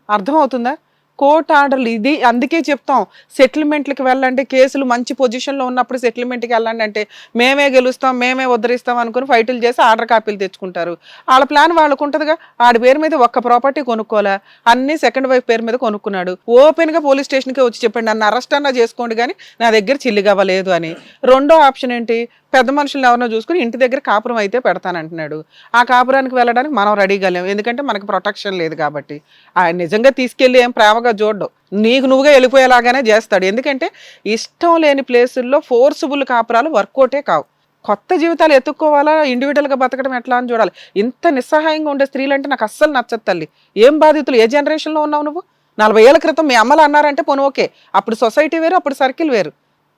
అర్థమవుతుందా? కోర్టు ఆర్డర్లు ఇది. అందుకే చెప్తాం సెటిల్మెంట్లకు వెళ్ళండి. కేసులు మంచి పొజిషన్లో ఉన్నప్పుడు సెటిల్మెంట్కి వెళ్ళండి అంటే మేమే గెలుస్తాం, మేమే ఉద్ధరిస్తాం అనుకుని ఫైటులు చేసి ఆర్డర్ కాపీలు తెచ్చుకుంటారు. వాళ్ళ ప్లాన్ వాళ్ళకు ఉంటుందిగా. ఆడి పేరు మీద ఒక్క ప్రాపర్టీ కొనుక్కోలే, అన్ని సెకండ్ వైఫ్ పేరు మీద కొనుక్కున్నాడు. ఓపెన్గా పోలీస్ స్టేషన్కి వచ్చి చెప్పండి నన్ను అరెస్ట్ అన్నా చేసుకోండి కానీ నా దగ్గర చిల్లిగవ్వలేదు అని. రెండో ఆప్షన్ ఏంటి? పెద్ద మనుషులు ఎవరినో చూసుకుని ఇంటి దగ్గర కాపురం అయితే పెడతానంటున్నాడు. ఆ కాపురానికి వెళ్ళడానికి మనం రెడీగా లేము. ఎందుకంటే మనకు ప్రొటెక్షన్ లేదు కాబట్టి. ఆయన నిజంగా తీసుకెళ్ళి ఏం ప్రేమగా చూడడు, నీకు నువ్వుగా వెళ్ళిపోయేలాగానే చేస్తాడు. ఎందుకంటే ఇష్టం లేని ప్లేసుల్లో ఫోర్సుబుల్ కాపురాలు వర్కౌటే కావు. కొత్త జీవితాలు ఎత్తుక్కోవాలా, ఇండివిజువల్గా బతకడం ఎట్లా అని చూడాలి. ఇంత నిస్సహాయంగా ఉండే స్త్రీలు అంటే నాకు అస్సలు నచ్చదు తల్లి. ఏం బాధితులు? ఏ జనరేషన్లో ఉన్నావు నువ్వు? 40 ఏళ్ల క్రితం మీ అమ్మలు అన్నారంటే పోను ఓకే, అప్పుడు సొసైటీ వేరు, అప్పుడు సర్కిల్ వేరు.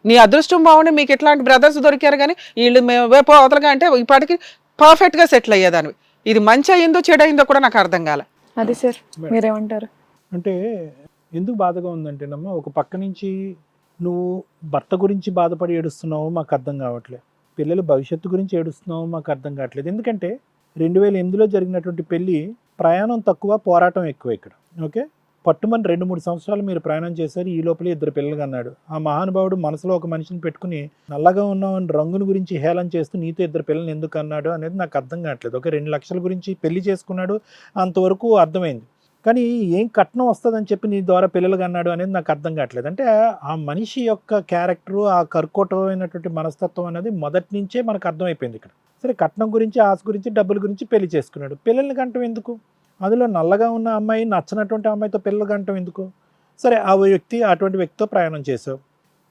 నీ అదృష్టం బాగుండి మీకు ఇట్లాంటి బ్రదర్స్ దొరికారు కానీ వీళ్ళు మేము అవతలగా అంటే ఇప్పటికి పర్ఫెక్ట్గా సెటిల్ అయ్యేదాన్ని. ఇది మంచి అయిందో చెడు అయిందో కూడా నాకు అర్థం కాలే. అది సార్ మీరేమంటారు? అంటే ఎందుకు బాధగా ఉందంటేనమ్మా, ఒక పక్క నుంచి నువ్వు భర్త గురించి బాధపడి ఏడుస్తున్నావు మాకు అర్థం కావట్లేదు, పిల్లల భవిష్యత్తు గురించి ఏడుస్తున్నావు మాకు అర్థం కావట్లేదు. ఎందుకంటే 2008లో జరిగినటువంటి పెళ్ళి ప్రయాణం తక్కువ, పోరాటం ఎక్కువ ఇక్కడ. ఓకే, పట్టుమని 2-3 సంవత్సరాలు మీరు ప్రయాణం చేశారు. ఈ లోపల 2 పిల్లలు అన్నాడు. ఆ మహానుభావుడు మనసులో ఒక మనిషిని పెట్టుకుని నల్లగా ఉన్నామని రంగుని గురించి హేళన చేస్తూ నీతో 2 పిల్లల్ని ఎందుకు అన్నాడు అనేది నాకు అర్థం కావట్లేదు. ఒక 2 లక్షల గురించి పెళ్లి చేసుకున్నాడు, అంతవరకు అర్థమైంది. కానీ ఏం కట్నం వస్తుందని చెప్పి నీ ద్వారా పిల్లలు అన్నాడు అనేది నాకు అర్థం కావట్లేదు. అంటే ఆ మనిషి యొక్క క్యారెక్టరు, ఆ కర్కోటమైనటువంటి మనస్తత్వం అనేది మొదటి నుంచే మనకు అర్థమైపోయింది ఇక్కడ. సరే, కట్నం గురించి, ఆశ గురించి, డబ్బుల గురించి పెళ్లి చేసుకున్నాడు. పిల్లల్ని కంటం ఎందుకు? అందులో నల్లగా ఉన్న అమ్మాయి, నచ్చినటువంటి అమ్మాయితో పిల్లలు కంటం ఎందుకు? సరే, ఆ వ్యక్తి అటువంటి వ్యక్తితో ప్రయాణం చేసావు,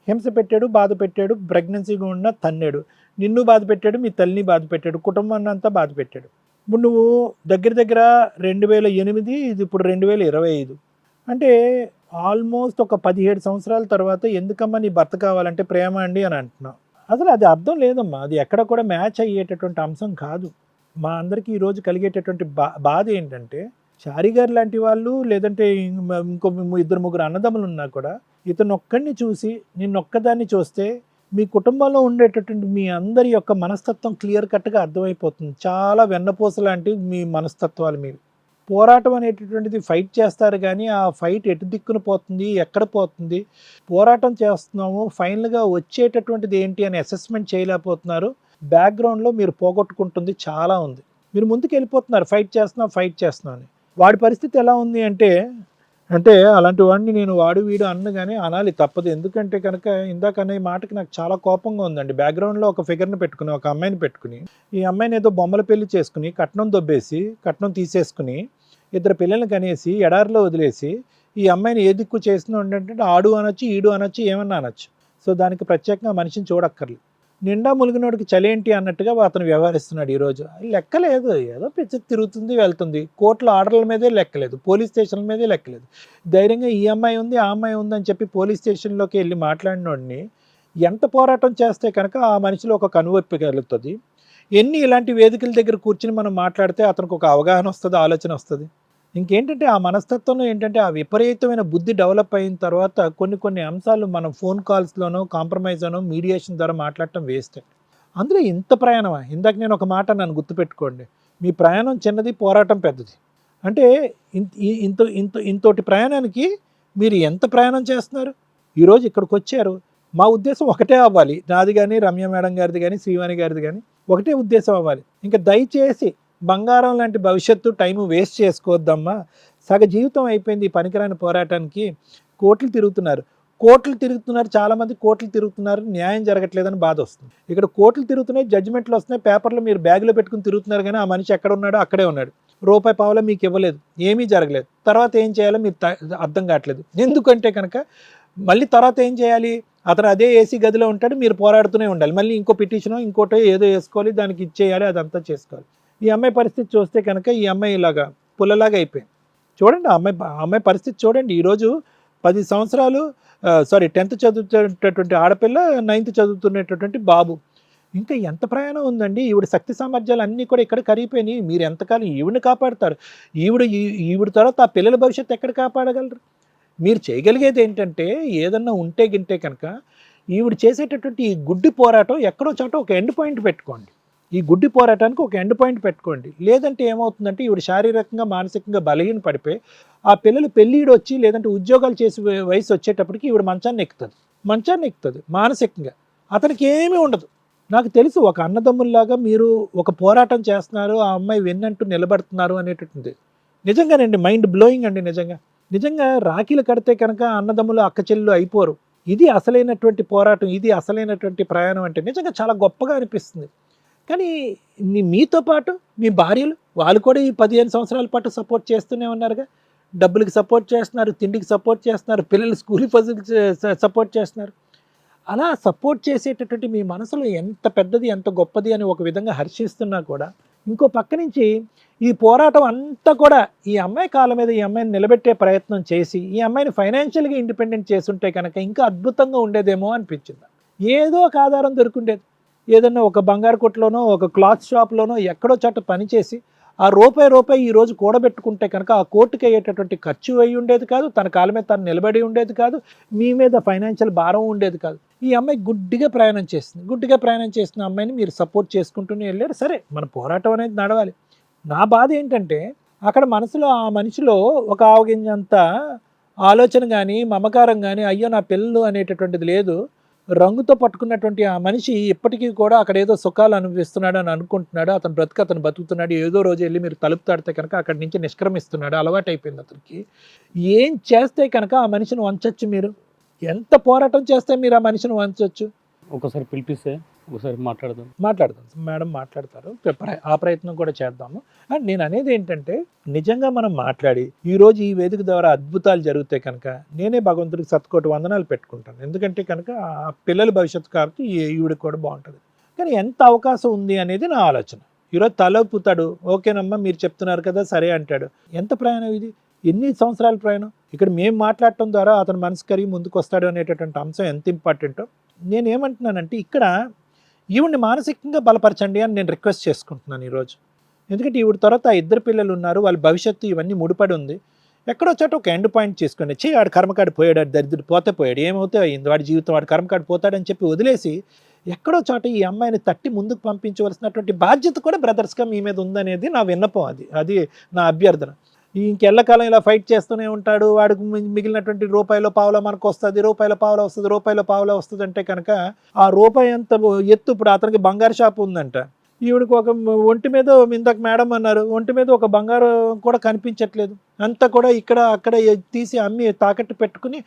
హింస పెట్టాడు, బాధ పెట్టాడు, ప్రెగ్నెన్సీగా ఉన్న తన్నాడు, నిన్ను బాధ పెట్టాడు, మీ తల్లిని బాధ పెట్టాడు, కుటుంబాన్ని అంతా బాధ పెట్టాడు. ఇప్పుడు నువ్వు దగ్గర 2008, ఇది ఇప్పుడు 2025, అంటే ఆల్మోస్ట్ ఒక 17 సంవత్సరాల తర్వాత ఎందుకమ్మా నీ భర్త కావాలంటే ప్రేమ అండి అని అంటున్నావు. అసలు అది అర్థం లేదమ్మా. అది ఎక్కడ కూడా మ్యాచ్ అయ్యేటటువంటి అంశం కాదు. మా అందరికీ ఈరోజు కలిగేటటువంటి బాధ ఏంటంటే చారి గారు లాంటి వాళ్ళు, లేదంటే ఇంకో ఇద్దరు ముగ్గురు అన్నదమ్ములు ఉన్నా కూడా ఇతను ఒక్కడిని చూసి నిన్నొక్కదాన్ని చూస్తే మీ కుటుంబంలో ఉండేటటువంటి మీ అందరి యొక్క మనస్తత్వం క్లియర్ కట్గా అర్థమైపోతుంది. చాలా వెన్నపూస లాంటి మీ మనస్తత్వాలు మీరు. పోరాటం అనేటటువంటిది ఫైట్ చేస్తారు, కానీ ఆ ఫైట్ ఎటు దిక్కున పోతుంది, ఎక్కడ పోతుంది, పోరాటం చేస్తున్నాము ఫైనల్గా వచ్చేటటువంటిది ఏంటి అని అసెస్మెంట్ చేయలేకపోతున్నారు. బ్యాక్గ్రౌండ్లో మీరు పోగొట్టుకుంటుంది చాలా ఉంది. మీరు ముందుకు వెళ్ళిపోతున్నారు, ఫైట్ చేస్తున్నాం అని. వాడి పరిస్థితి ఎలా ఉంది అంటే అలాంటి వాడిని నేను వాడు వీడు అన్నగానే అనాలి, తప్పదు. ఎందుకంటే కనుక ఇందాక అనే మాటకి నాకు చాలా కోపంగా ఉందండి. బ్యాక్గ్రౌండ్లో ఒక ఫిగర్ని పెట్టుకుని, ఒక అమ్మాయిని పెట్టుకుని, ఈ అమ్మాయిని ఏదో బొమ్మల పెళ్లి చేసుకుని కట్నం దొబ్బేసి, కట్నం తీసేసుకుని, ఇద్దరు పిల్లల్ని కనేసి ఎడారిలో వదిలేసి ఈ అమ్మాయిని ఏ దిక్కు చేసిన అంటే ఆడు అనొచ్చు, ఈడు అనొచ్చు, ఏమన్నా అనొచ్చు. సో దానికి ప్రత్యేకంగా మనిషిని చూడక్కర్లేదు. నిండా ములిగినోడికి చలేంటి అన్నట్టుగా అతను వ్యవహరిస్తున్నాడు ఈరోజు. లెక్కలేదు, ఏదో పిచ్చి తిరుగుతుంది వెళ్తుంది. కోర్టుల ఆర్డర్ల మీదే లెక్కలేదు, పోలీస్ స్టేషన్ల మీదే లెక్కలేదు. ధైర్యంగా ఈ అమ్మాయి ఉంది, ఆ అమ్మాయి ఉంది అని చెప్పి పోలీస్ స్టేషన్లోకి వెళ్ళి మాట్లాడినోడిని ఎంత పోరాటం చేస్తే కనుక ఆ మనిషిలో ఒక కనువైపు కలుగుతుంది. ఎన్ని ఇలాంటి వేదికల దగ్గర కూర్చుని మనం మాట్లాడితే అతనికి ఒక అవగాహన వస్తుంది, ఆలోచన వస్తుంది. ఇంకేంటంటే ఆ మనస్తత్వంలో ఏంటంటే ఆ విపరీతమైన బుద్ధి డెవలప్ అయిన తర్వాత కొన్ని అంశాలు మనం ఫోన్ కాల్స్లోనో కాంప్రమైజ్ అనో మీడియేషన్ ద్వారా మాట్లాడటం వేస్ట్. అందులో ఇంత ప్రయాణమా? ఇందాక నేను ఒక మాట నన్ను గుర్తుపెట్టుకోండి, మీ ప్రయాణం చిన్నది, పోరాటం పెద్దది. అంటే ఇంతటి ప్రయాణానికి మీరు ఎంత ప్రయాణం చేస్తున్నారు? ఈరోజు ఇక్కడికి వచ్చారు, మా ఉద్దేశం ఒకటే అవ్వాలి, నాది కానీ రమ్య మేడం గారిది కానీ శ్రీవాణి గారిది కానీ ఒకటే ఉద్దేశం అవ్వాలి. ఇంకా దయచేసి బంగారం లాంటి భవిష్యత్తు టైము వేస్ట్ చేసుకోవద్దమ్మా. సగ జీవితం అయిపోయింది ఈ పనికిరాని పోరాటానికి. కోట్లు తిరుగుతున్నారు, చాలామంది కోట్లు తిరుగుతున్నారు, న్యాయం జరగట్లేదని బాధ వస్తుంది. ఇక్కడ కోట్లు తిరుగుతున్నాయి, జడ్జిమెంట్లు వస్తున్నాయి, పేపర్లు మీరు బ్యాగ్లో పెట్టుకుని తిరుగుతున్నారు, కానీ ఆ మనిషి ఎక్కడ ఉన్నాడో అక్కడే ఉన్నాడు. రూపాయి పావులా మీకు ఇవ్వలేదు, ఏమీ జరగలేదు. తర్వాత ఏం చేయాలో మీరు అర్థం కావట్లేదు. ఎందుకంటే కనుక మళ్ళీ తర్వాత ఏం చేయాలి? అతను అదే ఏసీ గదిలో ఉంటాడు, మీరు పోరాడుతూనే ఉండాలి. మళ్ళీ ఇంకో పిటిషనో ఇంకోటో ఏదో వేసుకోవాలి, దానికి ఇచ్చేయాలి, అదంతా చేసుకోవాలి. ఈ అమ్మాయి పరిస్థితి చూస్తే కనుక ఈ అమ్మాయి ఇలాగా పుల్లలాగా అయిపోయింది. చూడండి ఆ అమ్మాయి పరిస్థితి చూడండి. ఈరోజు 10 సంవత్సరాలు 10th చదువుతున్నటువంటి ఆడపిల్ల, 9th చదువుతున్నటువంటి బాబు. ఇంకా ఎంత ప్రయాణం ఉందండి? ఈవిడ శక్తి సామర్థ్యాలు అన్నీ కూడా ఇక్కడ కరిగిపోయినాయి. మీరు ఎంతకాలం ఈవిడిని కాపాడుతారు? ఈవిడ తర్వాత ఆ పిల్లల భవిష్యత్తు ఎక్కడ కాపాడగలరు? మీరు చేయగలిగేది ఏంటంటే ఏదన్నా ఉంటే గింటే కనుక ఈవిడ చేసేటటువంటి ఈ గుడ్డి పోరాటం ఎక్కడో చోట ఒక ఎండ్ పాయింట్ పెట్టుకోండి. ఈ గుడ్డి పోరాటానికి ఒక ఎండ్ పాయింట్ పెట్టుకోండి. లేదంటే ఏమవుతుందంటే ఈవిడ శారీరకంగా మానసికంగా బలహీన పడిపోయి ఆ పిల్లలు పెళ్ళిడు వచ్చి లేదంటే ఉద్యోగాలు చేసే వయసు వచ్చేటప్పటికి ఈవిడ మంచాన్ని ఎక్కుతుంది మానసికంగా. అతనికి ఏమీ ఉండదు. నాకు తెలుసు ఒక అన్నదమ్ముల్లాగా మీరు ఒక పోరాటం చేస్తున్నారు, ఆ అమ్మాయి వెన్నంటూ నిలబడుతున్నారు అనేటటువంటి నిజంగానండి మైండ్ బ్లోయింగ్ అండి. నిజంగా రాఖీలు కడితే కనుక అన్నదమ్ములు అక్క చెల్లెలు అయిపోరు. ఇది అసలైనటువంటి పోరాటం, ఇది అసలైనటువంటి ప్రయాణం అంటే నిజంగా చాలా గొప్పగా అనిపిస్తుంది. కానీ మీతో పాటు మీ భార్యలు వాళ్ళు కూడా ఈ 15 సంవత్సరాల పాటు సపోర్ట్ చేస్తూనే ఉన్నారుగా. డబ్బులకి సపోర్ట్ చేస్తున్నారు, తిండికి సపోర్ట్ చేస్తున్నారు, పిల్లల స్కూల్ ఫీజులు సపోర్ట్ చేస్తున్నారు. అలా సపోర్ట్ చేసేటటువంటి మీ మనసులో ఎంత పెద్దది, ఎంత గొప్పది అని ఒక విధంగా హర్షిస్తున్నా కూడా ఇంకో పక్క నుంచి ఈ పోరాటం అంతా కూడా ఈ అమ్మాయి కాళ్ళ మీద ఈ అమ్మాయిని నిలబెట్టే ప్రయత్నం చేసి ఈ అమ్మాయిని ఫైనాన్షియల్గా ఇండిపెండెంట్ చేస్తుంటే కనుక ఇంకా అద్భుతంగా ఉండేదేమో అనిపించింది. ఏదో ఒక ఆధారం దొరుకుండేది. ఏదన్నా ఒక బంగారు కొట్టులోనో ఒక క్లాత్ షాప్లోనో ఎక్కడో చోట పనిచేసి ఆ రూపాయి ఈరోజు కూడబెట్టుకుంటే కనుక ఆ కోర్టుకి అయ్యేటటువంటి ఖర్చు అయ్యి ఉండేది కాదు, తన కాళ్ళ మీద తను నిలబడి ఉండేది కాదు, మీ మీద ఫైనాన్షియల్ భారం ఉండేది కాదు. ఈ అమ్మాయి గుడ్డిగా ప్రయాణం చేస్తున్న అమ్మాయిని మీరు సపోర్ట్ చేసుకుంటూనే వెళ్ళారు. సరే, మన పోరాటం అనేది నడవాలి. నా బాధ ఏంటంటే అక్కడ మనసులో ఆ మనిషిలో ఒక ఆవగింజంత ఆలోచన కానీ మమకారం కానీ అయ్యో నా పిల్లలు అనేటటువంటిది లేదు. రంగుతో పట్టుకున్నటువంటి ఆ మనిషి ఇప్పటికీ కూడా అక్కడ ఏదో సుఖాలు అనుభవిస్తున్నాడు అని అనుకుంటున్నాడు. అతను బతుకుతున్నాడు. ఏదో రోజు వెళ్ళి మీరు తలుపు తాడితే కనుక అక్కడి నుంచి నిష్క్రమిస్తున్నాడు. అలవాటు అయిపోయింది అతనికి. ఏం చేస్తే కనుక ఆ మనిషిని వంచొచ్చు? మీరు ఎంత పోరాటం చేస్తే మీరు ఆ మనిషిని వంచొచ్చు? ఒకసారి పిలిపిస్తే ఒకసారి మాట్లాడదాం. మేడం మాట్లాడతారు, ఆ ప్రయత్నం కూడా చేద్దాము. అండ్ నేను అనేది ఏంటంటే నిజంగా మనం మాట్లాడి ఈరోజు ఈ వేదిక ద్వారా అద్భుతాలు జరిగితే కనుక నేనే భగవంతుడికి శతకోటి వందనాలు పెట్టుకుంటాను. ఎందుకంటే కనుక ఆ పిల్లల భవిష్యత్తు కాబట్టి ఈవిడికి కూడా బాగుంటుంది. కానీ ఎంత అవకాశం ఉంది అనేది నా ఆలోచన. ఈరోజు తలొప్పుతాడు, ఓకేనమ్మా మీరు చెప్తున్నారు కదా సరే అంటాడు. ఎంత ప్రయాణం ఇది? ఎన్ని సంవత్సరాల ప్రయాణం? ఇక్కడ మేము మాట్లాడటం ద్వారా అతను మనసు కరిగి ముందుకు వస్తాడు అనేటటువంటి అంశం ఎంత ఇంపార్టెంటో నేనేమంటున్నానంటే ఇక్కడ ఈవిడ్ని మానసికంగా బలపరచండి అని నేను రిక్వెస్ట్ చేసుకుంటున్నాను. ఈరోజు ఎందుకంటే ఈవిడ తర్వాత ఆ ఇద్దరు పిల్లలు ఉన్నారు, వాళ్ళ భవిష్యత్తు ఇవన్నీ ముడిపడి ఉంది. ఎక్కడో చోట ఒక ఎండ్ పాయింట్ చేసుకోండి, ఆడు కర్మకాడు పోయాడు, ఆడు దరిద్రుడు పోతే పోయాడు, ఏమవుతే అయింది, వాడి జీవితం వాడు కర్మకాడు పోతాడని చెప్పి వదిలేసి ఎక్కడో చోట ఈ అమ్మాయిని తట్టి ముందుకు పంపించవలసినటువంటి బాధ్యత కూడా బ్రదర్స్గా మీ మీద ఉందనేది నా విన్నపం. అది నా అభ్యర్థన. ఇంకెళ్ళకాలం ఇలా ఫైట్ చేస్తూనే ఉంటాడు, వాడికి మిగిలినటువంటి రూపాయల పావుల మనకు వస్తుంది, రూపాయల పావుల వస్తుంది అంటే కనుక ఆ రూపాయి అంత ఎత్తు, ఇప్పుడు అతనికి బంగారు షాపు ఉందంట, ఈవిడికి ఒక ఒంటి మీద, ఇందాక మేడం అన్నారు, ఒంటి మీద ఒక బంగారు కూడా కనిపించట్లేదు, అంతా కూడా ఇక్కడ అక్కడ తీసి అమ్మి తాకట్టు పెట్టుకుని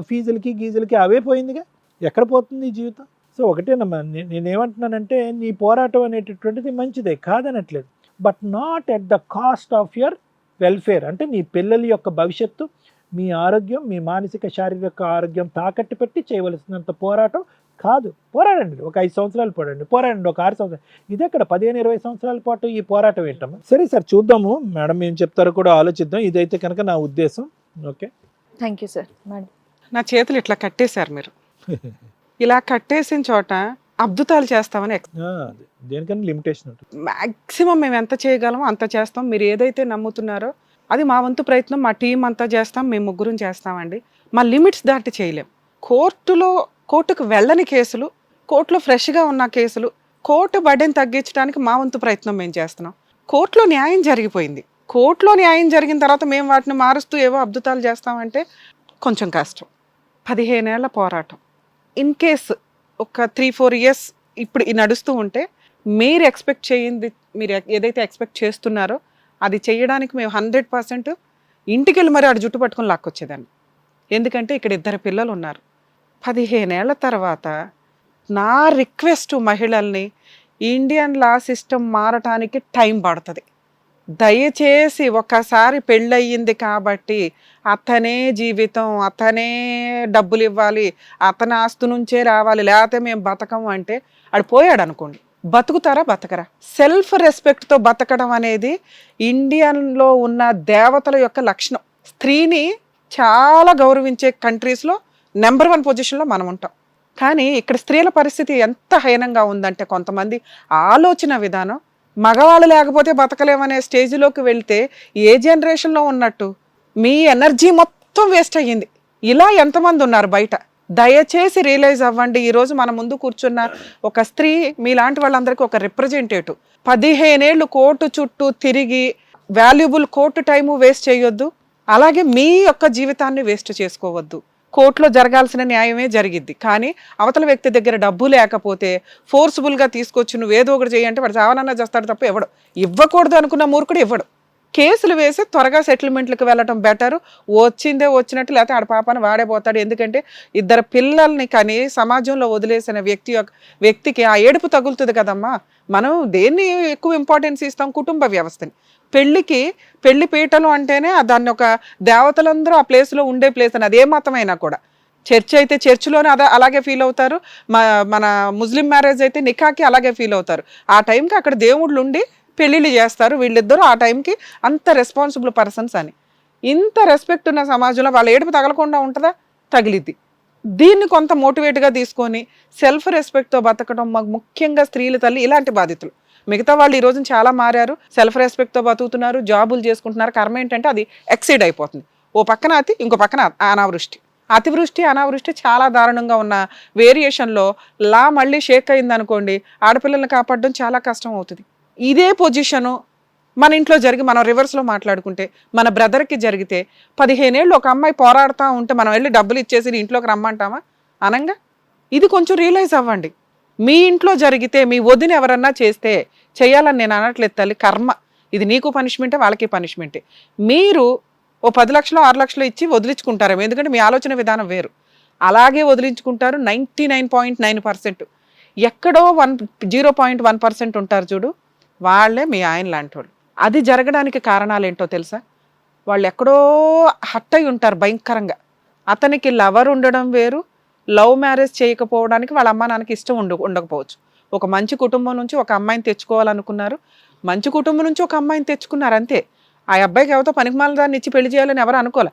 ఫీజులకి గీజులకి అవే పోయిందిగా, ఎక్కడ పోతుంది ఈ జీవితం? సో ఒకటేనమ్మా, నేనేమంటున్నానంటే నీ పోరాటం అనేటటువంటిది మంచిదే, కాదనట్లేదు, but not at the cost of your welfare. అంటే నీ పిల్లల యొక్క భవిష్యత్తు, మీ ఆరోగ్యం, మీ మానసిక శారీరక ఆరోగ్యం తాకట్టు పెట్టి చేయవలసినంత పోరాటం కాదు. పోరాడండి, ఒక 5 సంవత్సరాలు పోరాడండి, ఒక 6 సంవత్సరాలు, ఇదే ఇక్కడ 15-20 సంవత్సరాల పాటు ఈ పోరాటం ఏంటమ్మా? సరే సార్, చూద్దాము మేడం ఏం చెప్తారో కూడా ఆలోచిద్దాం. ఇదైతే కనుక నా ఉద్దేశం. Okay, thank you sir. Madam, నా చేతులు ఇట్లా కట్టేశారు మీరు. ఇలా కట్టేసిన చోట అద్భుతాలు చేస్తామని దేనికన్నా లిమిటేషన్ ఉంటుంది. మ్యాక్సిమం మేము ఎంత చేయగలమో అంత చేస్తాం. మీరు ఏదైతే నమ్ముతున్నారో అది మా వంతు ప్రయత్నం, మా టీం అంతా చేస్తాం, మేము ముగ్గురం చేస్తామండి. మా లిమిట్స్ దాటి చేయలేం. కోర్టుకు వెళ్ళని కేసులు, కోర్టులో ఫ్రెష్గా ఉన్న కేసులు, కోర్టు బడ్డెని తగ్గించడానికి మా వంతు ప్రయత్నం మేము చేస్తున్నాం. కోర్టులో న్యాయం జరిగిపోయింది, కోర్టులో న్యాయం జరిగిన తర్వాత మేము వాటిని మారుస్తూ ఏవో అద్భుతాలు చేస్తామంటే కొంచెం కష్టం. 15 ఏళ్ల పోరాటం, ఇన్ కేస్ ఒక 3-4 ఇయర్స్ ఇప్పుడు నడుస్తూ ఉంటే మీరు ఎక్స్పెక్ట్ చేయింది, మీరు ఏదైతే ఎక్స్పెక్ట్ చేస్తున్నారో అది చేయడానికి మేము 100% ఇంటికి వెళ్ళి మరి ఆడు జుట్టు పట్టుకొని లాక్కొచ్చేదాన్ని. ఎందుకంటే ఇక్కడ 2 పిల్లలు ఉన్నారు. 15 ఏళ్ల తర్వాత నా రిక్వెస్ట్ మహిళల్ని, ఇండియన్ లా సిస్టమ్ మారటానికి టైం పడుతుంది. దయచేసి ఒకసారి పెళ్ళయింది కాబట్టి అతనే జీవితం, అతనే డబ్బులు ఇవ్వాలి, అతని ఆస్తు నుంచే రావాలి, లేకపోతే మేము బతకం అంటే ఆడు పోయాడు అనుకోండి, బతుకుతారా? బతకరా? సెల్ఫ్ రెస్పెక్ట్తో బతకడం అనేది ఇండియన్లో ఉన్న దేవతల యొక్క లక్షణం. స్త్రీని చాలా గౌరవించే కంట్రీస్లో నెంబర్ 1 పొజిషన్లో మనం ఉంటాం. కానీ ఇక్కడ స్త్రీల పరిస్థితి ఎంత హీనంగా ఉందంటే, కొంతమంది ఆలోచన విధానం, మగవాళ్ళు లేకపోతే బతకలేమనే స్టేజ్లోకి వెళ్తే ఏ జనరేషన్లో ఉన్నట్టు? మీ ఎనర్జీ మొత్తం వేస్ట్ అయ్యింది. ఇలా ఎంతమంది ఉన్నారు బయట? దయచేసి రియలైజ్ అవ్వండి. ఈరోజు మన ముందు కూర్చున్న ఒక స్త్రీ మీలాంటి వాళ్ళందరికీ ఒక రిప్రజెంటేటివ్. 15 ఏళ్ళు కోర్టు చుట్టూ తిరిగి వాల్యుబుల్ కోర్టు టైము వేస్ట్ చేయొద్దు, అలాగే మీ యొక్క జీవితాన్ని వేస్ట్ చేసుకోవద్దు. కోర్టులో జరగాల్సిన న్యాయమే జరిగిద్ది, కానీ అవతల వ్యక్తి దగ్గర డబ్బు లేకపోతే ఫోర్స్ఫుల్గా తీసుకొచ్చి నువ్వు ఏదో ఒకటి చేయంటే వాడు చావనన్నా చేస్తాడు తప్ప ఎవడు ఇవ్వకూడదు అనుకున్న మూర్ఖుడు ఇవ్వడు. కేసులు వేసి త్వరగా సెటిల్మెంట్లకు వెళ్ళటం బెటరు. వచ్చిందే వచ్చినట్టు, లేకపోతే ఆడ పాపాన వాడేపోతాడు. ఎందుకంటే 2 పిల్లల్ని కానీ సమాజంలో వదిలేసిన వ్యక్తికి ఆ ఏడుపు తగులుతుంది కదమ్మా. మనం దేన్ని ఎక్కువ ఇంపార్టెన్స్ ఇస్తాం? కుటుంబ వ్యవస్థని. పెళ్లి పీటలు అంటేనే దాన్ని ఒక దేవతలందరూ ఆ ప్లేస్లో ఉండే ప్లేస్ అని, అదే మతమైనా కూడా. చర్చ్ అయితే చర్చిలోనే అలాగే ఫీల్ అవుతారు, మన ముస్లిం మ్యారేజ్ అయితే నికాకి అలాగే ఫీల్ అవుతారు. ఆ టైంకి అక్కడ దేవుళ్ళు ఉండి పెళ్ళిళ్ళు చేస్తారు వీళ్ళిద్దరూ. ఆ టైంకి అంత రెస్పాన్సిబుల్ పర్సన్స్ అని. ఇంత రెస్పెక్ట్ ఉన్న సమాజంలో వాళ్ళ ఏడుపు తగలకుండా ఉంటుందా? తగిలిద్ది. దీన్ని కొంత మోటివేట్గా తీసుకొని సెల్ఫ్ రెస్పెక్ట్తో బతకడం, ముఖ్యంగా స్త్రీల తల్లి ఇలాంటి బాధితులు. మిగతా వాళ్ళు ఈ రోజున చాలా మారారు, సెల్ఫ్ రెస్పెక్ట్తో బతుకుతున్నారు, జాబులు చేసుకుంటున్నారు. కర్మ ఏంటంటే అది ఎక్సీడ్ అయిపోతుంది. ఓ పక్కన అతి, ఇంకో పక్కన అనావృష్టి. అతివృష్టి అనావృష్టి చాలా దారుణంగా ఉన్న వేరియేషన్లో లా మళ్ళీ షేక్ అయింది అనుకోండి, ఆడపిల్లల్ని కాపాడడం చాలా కష్టం అవుతుంది. ఇదే పొజిషను మన ఇంట్లో జరిగి, మనం రివర్స్లో మాట్లాడుకుంటే, మన బ్రదర్కి జరిగితే, 15 ఏళ్ళు ఒక అమ్మాయి పోరాడుతూ ఉంటే మనం వెళ్ళి డబ్బులు ఇచ్చేసి ఇంట్లోకి రమ్మంటామా? అనంగా ఇది కొంచెం రియలైజ్ అవ్వండి. మీ ఇంట్లో జరిగితే, మీ వదిన ఎవరన్నా చేస్తే చేయాలని నేను అనట్లేదు తల్లి, కర్మ. ఇది నీకు పనిష్మెంటే, వాళ్ళకి పనిష్మెంటే. మీరు ఓ 10 లక్షలు 6 లక్షలు ఇచ్చి వదిలించుకుంటారేమో, ఎందుకంటే మీ ఆలోచన విధానం వేరు. అలాగే వదిలించుకుంటారు 99.9%. ఎక్కడో 0.1% ఉంటారు చూడు, వాళ్ళే మీ ఆయన లాంటి వాళ్ళు. అది జరగడానికి కారణాలు ఏంటో తెలుసా? వాళ్ళు ఎక్కడో హట్ అయి ఉంటారు భయంకరంగా. అతనికి లవర్ ఉండడం వేరు, లవ్ మ్యారేజ్ చేయకపోవడానికి వాళ్ళ అమ్మ నాన్నకి ఇష్టం ఉండకపోవచ్చు. ఒక మంచి కుటుంబం నుంచి ఒక అమ్మాయిని తెచ్చుకోవాలనుకున్నారు, మంచి కుటుంబం నుంచి ఒక అమ్మాయిని తెచ్చుకున్నారు, అంతే. ఆ అబ్బాయికి ఎవరితో పనికిమాల దాన్ని ఇచ్చి పెళ్లి చేయాలని ఎవరు అనుకోలే.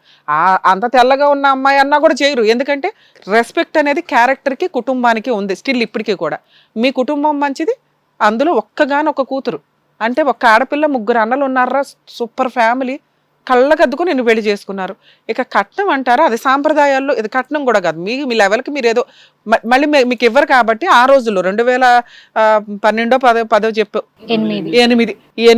అంత తెల్లగా ఉన్న అమ్మాయి అన్నా కూడా చేయరు. ఎందుకంటే రెస్పెక్ట్ అనేది క్యారెక్టర్కి, కుటుంబానికి ఉంది స్టిల్ ఇప్పటికీ కూడా. మీ కుటుంబం మంచిది, అందులో ఒక్కగానొక కూతురు, అంటే ఒక్క ఆడపిల్ల 3 అన్నలు ఉన్నారా, సూపర్ ఫ్యామిలీ, కళ్ళకద్దుకుని నిన్ను పెళ్లి చేసుకున్నారు. ఇక కట్నం అంటారా, అది సాంప్రదాయాల్లో ఇది కట్నం కూడా కాదు. మీ లెవెల్కి మీరు ఏదో మళ్ళీ మీకు ఇవ్వరు కాబట్టి ఆ రోజుల్లో 2012-10 చెప్పు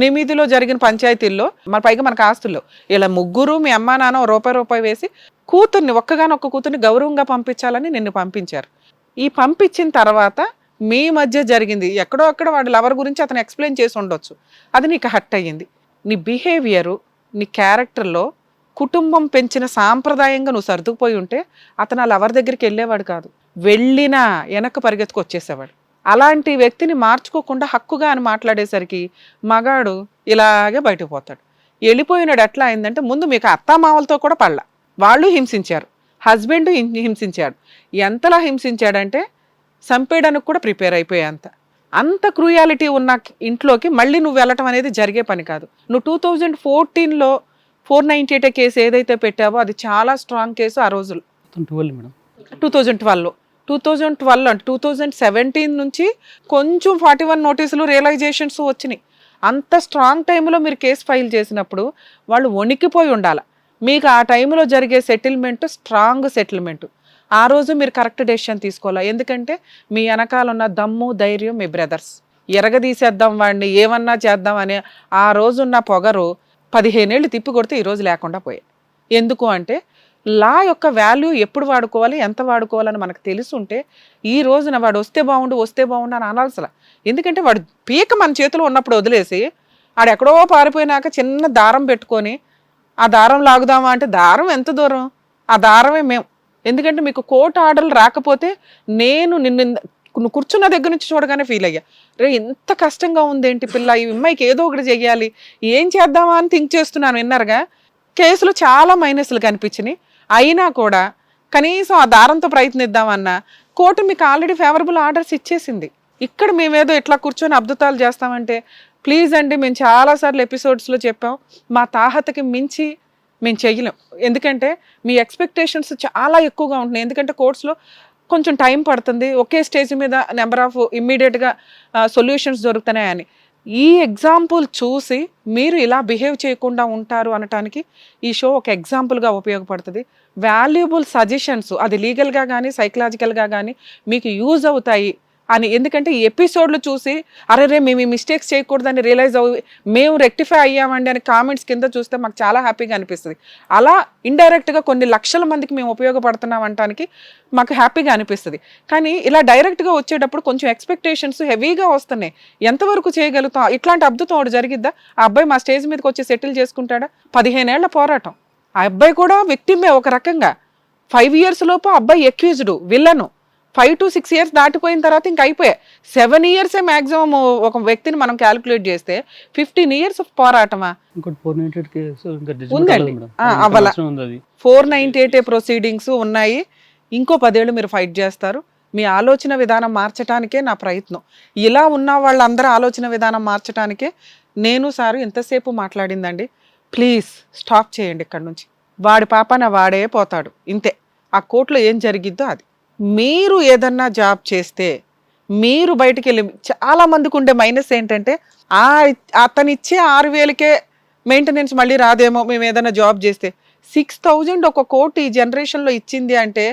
8లో జరిగిన పంచాయతీల్లో పైగా మనకు ఆస్తుల్లో ఇలా 3 మీ అమ్మా నాన్న రూపాయి వేసి కూతుర్ని ఒక్కగానొక్క కూతుర్ని గౌరవంగా పంపించాలని నిన్ను పంపించారు. ఈ పంపించిన తర్వాత మీ మధ్య జరిగింది ఎక్కడో అక్కడ వాడి లవర్ గురించి అతను ఎక్స్ప్లెయిన్ చేసి ఉండొచ్చు, అది నీకు హర్ట్ అయ్యింది. నీ బిహేవియరు, నీ క్యారెక్టర్లో కుటుంబం పెంచిన సాంప్రదాయంగా నువ్వు సర్దుకుపోయి ఉంటే అతను ఆ లవర్ దగ్గరికి వెళ్ళేవాడు కాదు, వెళ్ళినా వెనక్కి పరిగెత్తుకు వచ్చేసేవాడు. అలాంటి వ్యక్తిని మార్చుకోకుండా హక్కుగా అని మాట్లాడేసరికి మగాడు ఇలాగే బయటకు పోతాడు. వెళ్ళిపోయినాడు. ఎట్లా అయిందంటే ముందు మీకు అత్తామామలతో కూడా పడలా, వాళ్ళు హింసించారు, హస్బెండ్ హింసించాడు. ఎంతలా హింసించాడంటే చంపేయడానికి కూడా ప్రిపేర్ అయిపోయేంత అంత క్రూయాలిటీ ఉన్న ఇంట్లోకి మళ్ళీ నువ్వు వెళ్ళటం అనేది జరిగే పని కాదు. నువ్వు 2014లో 498 కేసు ఏదైతే పెట్టావో అది చాలా స్ట్రాంగ్ కేసు ఆ రోజులు. 2012లో 2017 నుంచి కొంచెం 41 నోటీసులు రియలైజేషన్స్ వచ్చినాయి. అంత స్ట్రాంగ్ టైంలో మీరు కేసు ఫైల్ చేసినప్పుడు వాళ్ళు వణికిపోయి ఉండాలి. మీకు ఆ టైంలో జరిగే సెటిల్మెంట్ స్ట్రాంగ్ సెటిల్మెంట్. ఆ రోజు మీరు కరెక్ట్ డెసిషన్ తీసుకోవాలి. ఎందుకంటే మీ వెనకాల ఉన్న దమ్ము ధైర్యం మీ బ్రదర్స్. ఎరగదీసేద్దాం వాడిని, ఏమన్నా చేద్దాం అనే ఆ రోజున్న పొగరు 15 ఏళ్ళు తిప్పి కొడితే ఈరోజు లేకుండా పోయాయి. ఎందుకు అంటే లా యొక్క వాల్యూ ఎప్పుడు వాడుకోవాలి, ఎంత వాడుకోవాలని మనకు తెలుసుంటే ఈ రోజున వాడు వస్తే బాగుండు అని అనాల్సలా. ఎందుకంటే వాడు పీక మన చేతిలో ఉన్నప్పుడు వదిలేసి ఆడు ఎక్కడో పారిపోయినాక చిన్న దారం పెట్టుకొని ఆ దారం లాగుదామా అంటే దారం ఎంత దూరం, ఆ దారమే మేము. ఎందుకంటే మీకు కోర్టు ఆర్డర్లు రాకపోతే నేను నువ్వు కూర్చున్న దగ్గర నుంచి చూడగానే ఫీల్ అయ్యా, రే ఎంత కష్టంగా ఉందేంటి పిల్ల, ఈ అమ్మాయికి ఏదో ఒకటి చెయ్యాలి, ఏం చేద్దామా అని థింక్ చేస్తున్నాను. విన్నారుగా, కేసులు చాలా మైనస్లు కనిపించినాయి. అయినా కూడా కనీసం ఆ దారంతో ప్రయత్నిద్దామన్నా కోర్టు మీకు ఆల్రెడీ ఫేవరబుల్ ఆర్డర్స్ ఇచ్చేసింది. ఇక్కడ మేమేదో ఇట్లా కూర్చొని అద్భుతాలు చేస్తామంటే ప్లీజ్ అండి, మేము చాలాసార్లు ఎపిసోడ్స్లో చెప్పాం, మా తాహతకి మించి మేము చెయ్యలేం. ఎందుకంటే మీ ఎక్స్పెక్టేషన్స్ చాలా ఎక్కువగా ఉంటున్నాయి. ఎందుకంటే కోర్ట్స్లో కొంచెం టైం పడుతుంది, ఒకే స్టేజ్ మీద నెంబర్ ఆఫ్ ఇమ్మీడియట్గా సొల్యూషన్స్ దొరుకుతున్నాయని. ఈ ఎగ్జాంపుల్ చూసి మీరు ఇలా బిహేవ్ చేయకుండా ఉంటారు అనటానికి ఈ షో ఒక ఎగ్జాంపుల్గా ఉపయోగపడుతుంది. వాల్యుబుల్ సజెషన్స్ అది లీగల్గా కానీ సైకలాజికల్గా కానీ మీకు యూజ్ అవుతాయి అని. ఎందుకంటే ఈ ఎపిసోడ్లు చూసి అరే మేము ఈ మిస్టేక్స్ చేయకూడదని రియలైజ్ మేము రెక్టిఫై అయ్యామండి అని కామెంట్స్ కింద చూస్తే మాకు చాలా హ్యాపీగా అనిపిస్తుంది. అలా ఇండైరెక్ట్గా కొన్ని లక్షల మందికి మేము ఉపయోగపడుతున్నాం అనడానికి మాకు హ్యాపీగా అనిపిస్తుంది. కానీ ఇలా డైరెక్ట్గా వచ్చేటప్పుడు కొంచెం ఎక్స్పెక్టేషన్స్ హెవీగా వస్తున్నాయి. ఎంతవరకు చేయగలుగుతాం? ఇట్లాంటి అద్భుతం ఒకటి జరిగిద్దా? ఆ అబ్బాయి మా స్టేజ్ మీదకి వచ్చి సెటిల్ చేసుకుంటాడా? 15 ఏళ్ల పోరాటం. ఆ అబ్బాయి కూడా విక్టిమే ఒక రకంగా. 5 years లోపు అబ్బాయి ఎక్యూజ్డ్, విలను. 5 to 6 years దాటిపోయిన తర్వాత ఇంక అయిపోయాయి. 7 years మ్యాక్సిమం ఒక వ్యక్తిని మనం క్యాలిక్యులేట్ చేస్తే 15 years పోరాటమా? 498 ప్రొసీడింగ్స్ ఉన్నాయి. ఇంకో 10 ఏళ్ళు మీరు ఫైట్ చేస్తారు. మీ ఆలోచన విధానం మార్చడానికే నా ప్రయత్నం. ఇలా ఉన్న వాళ్ళందరూ ఆలోచన విధానం మార్చడానికే నేను సారు ఎంతసేపు మాట్లాడిందండి. ప్లీజ్ స్టాప్ చేయండి ఇక్కడ నుంచి. వాడి పాపన వాడే పోతాడు, ఇంతే. ఆ కోర్టులో ఏం జరిగిద్దో అది. మీరు ఏదన్నా జాబ్ చేస్తే మీరు బయటికి వెళ్ళి, చాలా మందికి ఉండే మైనస్ ఏంటంటే అతను ఇచ్చే 6,000కే మెయింటెనెన్స్ మళ్ళీ రాదేమో మేము ఏదైనా జాబ్ చేస్తే. 6,000 ఒక కోటి ఈ జనరేషన్లో ఇచ్చింది అంటే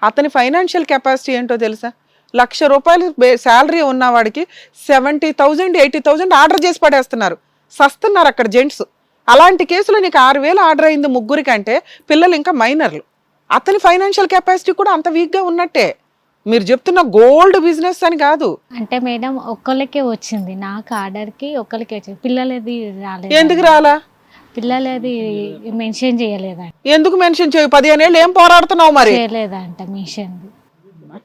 అతని ఫైనాన్షియల్ కెపాసిటీ ఏంటో తెలుసా? ₹1,00,000 శాలరీ ఉన్నవాడికి 70,000 80,000 ఆర్డర్ చేసి పడేస్తున్నారు, సస్తున్నారు అక్కడ జెంట్స్. అలాంటి కేసులో నీకు 6,000 ఆర్డర్ అయింది 3 కంటే, పిల్లలు ఇంకా మైనర్లు. అతని ఫైనాన్షియల్ కెపాసిటీ కూడా అంత వీక్గా ఉన్నట్టే. మీరు చెప్తున్న గోల్డ్ బిజినెస్ అని కాదు. అంటే మేడం ఒక్కళ్ళకే వచ్చింది, నాకు ఆర్డర్కి ఒక్కళ్ళకే వచ్చింది, పిల్లలది రాలేదు. ఎందుకు రాలా? పిల్లలది మెన్షన్ చేయలేదంట. ఎందుకు మెన్షన్ చేయు? 15 ఏళ్ళు ఏం పోరాడుతున్నావు మరి? చేయలేదంట మెన్షన్.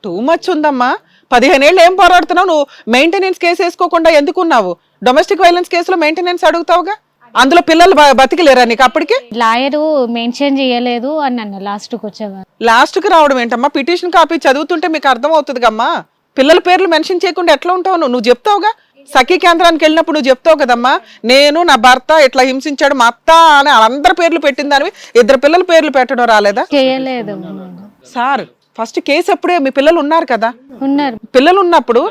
టూ మచ్ ఉందమ్మా. 15 ఏళ్ళు ఏం పోరాడుతున్నావు? నువ్వు మెయింటెనెన్స్ కేసు వేసుకోకుండా ఎందుకున్నావు? డొమెస్టిక్ వైలెన్స్ కేసులో మెయింటెనెన్స్ అడుగుతావుగా, అందులో పిల్లలు బతికిలేరా నీకు? అప్పటికి లాయరు మెన్షన్ చేయలేదు అని అన్న లాస్ట్కి వచ్చేవారు. లాస్ట్కి రావడం ఏంటమ్మా? పిటిషన్ కాపీ చదువుతుంటే మీకు అర్థం అవుతుంది కమ్మా. పిల్లల పేర్లు మెన్షన్ చేయకుండా ఎట్లా ఉంటావు? నువ్వు చెప్తావుగా, సఖీ కేంద్రానికి వెళ్ళినప్పుడు నువ్వు చెప్తావు కదమ్మా, నేను నా భర్త ఇట్లా హింసించాడు మా అత్త అని అందరి పేర్లు పెట్టిన దానివి 2 పిల్లల పేర్లు పెట్టడం రాలేదా? చేయలేదు సార్. ఫస్ట్ కేసు అప్పుడే మీ పిల్లలు ఉన్నారు కదా, ఉన్నారు. పిల్లలు ఉన్నప్పుడు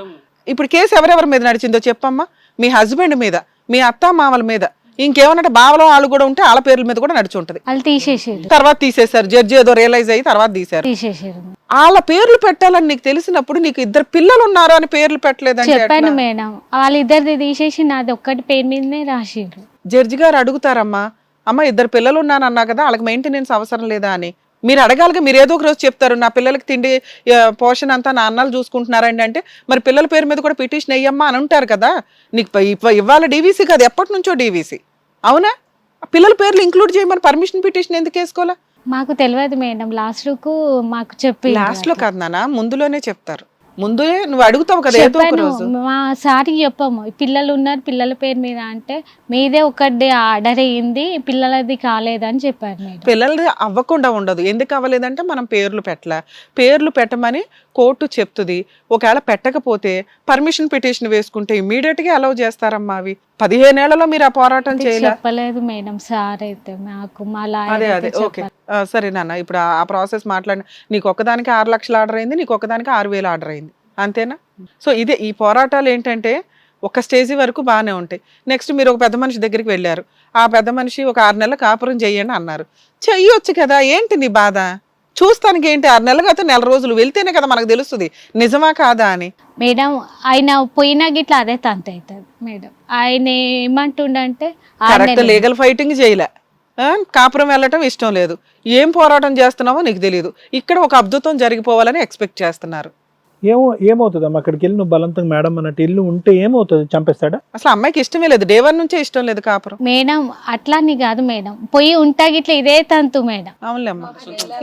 ఇప్పుడు కేసు ఎవరెవరి మీద నడిచిందో చెప్పమ్మా. మీ హస్బెండ్ మీద, మీ అత్త మామల మీద. ఇంకేమన్నట్టు బావలో వాళ్ళు కూడా ఉంటే వాళ్ళ పేర్ల మీద కూడా నడిచి ఉంటది. వాళ్ళు తీసేసారు. తర్వాత తీసేశారు, జడ్జి ఏదో రియలైజ్ అయ్యి తర్వాత తీశారు. తీసేసారు. వాళ్ళ పేర్లు పెట్టాలని నీకు తెలిసినప్పుడు నీకు ఇద్దరు పిల్లలు ఉన్నారు అని పేర్లు పెట్టలేదని చెప్పాను మేడం, వాళ్ళిద్దరిది తీసేసి నాది ఒక్కటి పేరు మీదనే రాసిర్రు. జడ్జి గారు అడుగుతారమ్మా, అమ్మ ఇద్దరు పిల్లలు ఉన్నానన్నా కదా, వాళ్ళకి మెయింటెనెన్స్ అవసరం లేదా అని. మీరు అడగాలిగా. మీరు ఏదో ఒక రోజు చెప్తారు నా పిల్లలకి తిండి పోషణ అంతా నా అన్నాలు చూసుకుంటున్నారండి అంటే, మరి పిల్లల పేరు మీద కూడా పిటిషన్ వేయమ్మా అని ఉంటారు కదా. నీకు ఇవాళ డీవీసీ కాదు, ఎప్పటి నుంచో డీవీసీ. అవునా? పిల్లల పేర్లు ఇంక్లూడ్ చేయమని పర్మిషన్ పిటిషన్ ఎందుకు వేసుకోవాలా? మాకు తెలియదు మేడం, లాస్ట్ మాకు చెప్పి. లాస్ట్ లో కాదు నాన్న, ముందులోనే చెప్తారు. ముందే నువ్వు అడుగుతావు కదా ఏదో ఒక రోజు. మా సార్కి చెప్పాము పిల్లలు ఉన్నారు పిల్లల పేరు మీద అంటే, మీదే ఒకటి ఆర్డర్ అయ్యింది పిల్లలది కాలేదని చెప్పారు మేడం. పిల్లలది అవ్వకుండా ఉండదు. ఎందుకు అవ్వలేదంటే మనం పేర్లు పేర్లు పెట్టమని కోర్టు చెప్తుంది. ఒకవేళ పెట్టకపోతే పర్మిషన్ పిటిషన్ వేసుకుంటే ఇమీడియట్ గా అలౌ చేస్తారమ్మా. అవి 15 ఏళ్లలో మీరు ఆ పోరాటం చెప్పలేదు మేడం సార్ అయితే మాకు. మా అదే ఓకే సరే నాన్న, ఇప్పుడు ఆ ప్రాసెస్ మాట్లాడిన నీకు ఒక్కదానికి 6 లక్షలు ఆర్డర్ అయింది, నీకు ఒక్కదానికి 6,000 ఆర్డర్ అయింది, అంతేనా? సో ఇదే ఈ పోరాటాలు ఏంటంటే ఒక స్టేజీ వరకు బాగానే ఉంటాయి. నెక్స్ట్ మీరు ఒక పెద్ద మనిషి దగ్గరికి వెళ్ళారు, ఆ పెద్ద మనిషి ఒక 6 నెలల కాపురం చెయ్యండి అన్నారు. చెయ్యొచ్చు కదా, ఏంటి నీ బాధ? చూస్తానికి ఏంటి, 6 నెలలు అయితే 4 రోజులు వెళ్తేనే కదా మనకు తెలుస్తుంది నిజమా కాదా అని. మేడం ఆయన పోయినా గిట్లా అదే తంత అవుతుంది మేడం. ఆయన ఏమంటుండంటే కరెక్ట్ లీగల్ ఫైటింగ్ చేయలే, కాపురం వెళ్ళటం ఇష్టం లేదు, ఏం పోరాటం చేస్తున్నావో నీకు తెలియదు. ఇక్కడ ఒక అద్భుతం జరిగిపోవాలని ఎక్స్పెక్ట్ చేస్తున్నారు. ఏమవుతుందమ్మా అక్కడికి వెళ్ళి నువ్వు బలంతంగా మేడం అన్నట్టు ఇల్లు ఉంటే ఏమవుతుంది? చంపేస్తాడా? అసలు అమ్మాయికి ఇష్టమే లేదు, డే 1 నుంచే ఇష్టం లేదు కాపురం. మేడం అట్లా అని కాదు మేడం, పోయి ఉంటా గిట్లా ఇదే తంతు మేడం. అవునులే అమ్మా,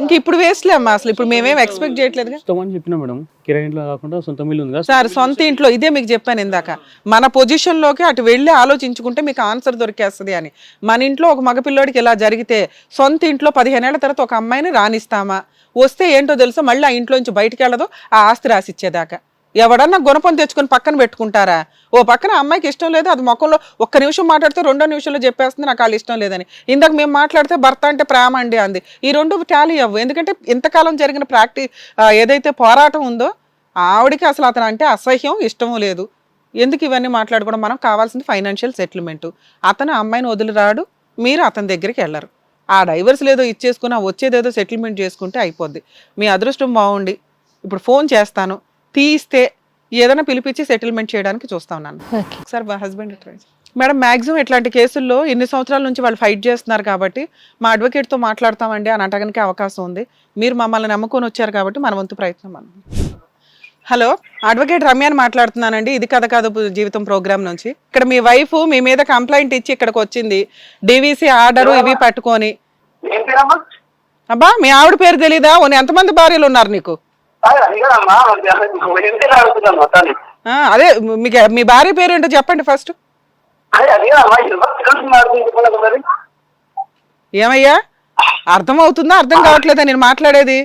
ఇంక ఇప్పుడు వేస్ట్లే అమ్మా. అసలు ఇప్పుడు మేమేం ఎక్స్పెక్ట్ చేయట్లేదు ఇస్తామని చెప్పినా మేడం. కిరాయి ఇంట్లో కాకుండా సొంత ఇల్లు ఉంది కదా సార్, సొంత ఇంట్లో. ఇదే మీకు చెప్పాను ఇందాక, మన పొజిషన్ లోకి అటు వెళ్ళి ఆలోచించుకుంటే మీకు ఆన్సర్ దొరికేస్తుంది అని. మన ఇంట్లో ఒక మగపిల్లోడికి ఇలా జరిగితే సొంత ఇంట్లో 15 ఏళ్ల తర్వాత ఒక అమ్మాయిని రానిస్తామా? వస్తే ఏంటో తెలుసా, మళ్ళీ ఆ ఇంట్లో నుంచి బయటికి వెళ్ళదు, ఆ ఆస్తి రాసిచ్చేదాకా. ఎవడన్నా గుణపం తెచ్చుకొని పక్కన పెట్టుకుంటారా? ఓ పక్కన అమ్మాయికి ఇష్టం లేదు, అది మొక్కలో ఒక్క నిమిషం మాట్లాడితే 2వ నిమిషంలో చెప్పేస్తుంది నాకు వాళ్ళు ఇష్టం లేదని. ఇందాక మేము మాట్లాడితే భర్త అంటే ప్రేమ అండి అంది. ఈ 2 టాలీ అవ్వు. ఎందుకంటే ఇంతకాలం జరిగిన ఏదైతే పోరాటం ఉందో ఆవిడికి అసలు అతను అంటే అసహ్యం, ఇష్టము లేదు. ఎందుకు ఇవన్నీ మాట్లాడుకోవడం? మనం కావాల్సింది ఫైనాన్షియల్ సెటిల్మెంట్. అతను అమ్మాయిని వదిలి రాడు, మీరు అతని దగ్గరికి వెళ్ళరు. ఆ డైవర్స్ లేదో ఇచ్చేసుకుని వచ్చేదేదో సెటిల్మెంట్ చేసుకుంటే అయిపోద్ది. మీ అదృష్టం బాగుండి ఇప్పుడు ఫోన్ చేస్తాను, తీస్తే ఏదైనా పిలిపించి సెటిల్మెంట్ చేయడానికి చూస్తా ఉన్నాను. ఒకసారి మా హస్బెండ్ ట్రై. మేడం మ్యాక్సిమం ఇట్లాంటి కేసుల్లో ఇన్ని సంవత్సరాల నుంచి వాళ్ళు ఫైట్ చేస్తున్నారు కాబట్టి మా అడ్వకేట్తో మాట్లాడతామండి అని అనడానికి అవకాశం ఉంది. మీరు మమ్మల్ని నమ్ముకొని వచ్చారు కాబట్టి మన వంతు ప్రయత్నం అన్న. హలో, అడ్వకేట్ రమ్యాని మాట్లాడుతున్నానండి. ఇది కథ కాదు జీవితం ప్రోగ్రామ్ నుంచి. ఇక్కడ మీ వైఫ్ మీ మీద కంప్లైంట్ ఇచ్చి ఇక్కడికి వచ్చింది, డీవీసీ ఆర్డర్ ఇవి పట్టుకొని. అబ్బా, మీ ఆవిడ పేరు తెలీదా? ఎంతమంది భార్యలు ఉన్నారు నీకు? అదే మీ భార్య పేరు ఏంటో చెప్పండి ఫస్ట్. ఏమయ్యా, అర్థం అవుతుందా అర్థం కావట్లేదా నేను మాట్లాడేది?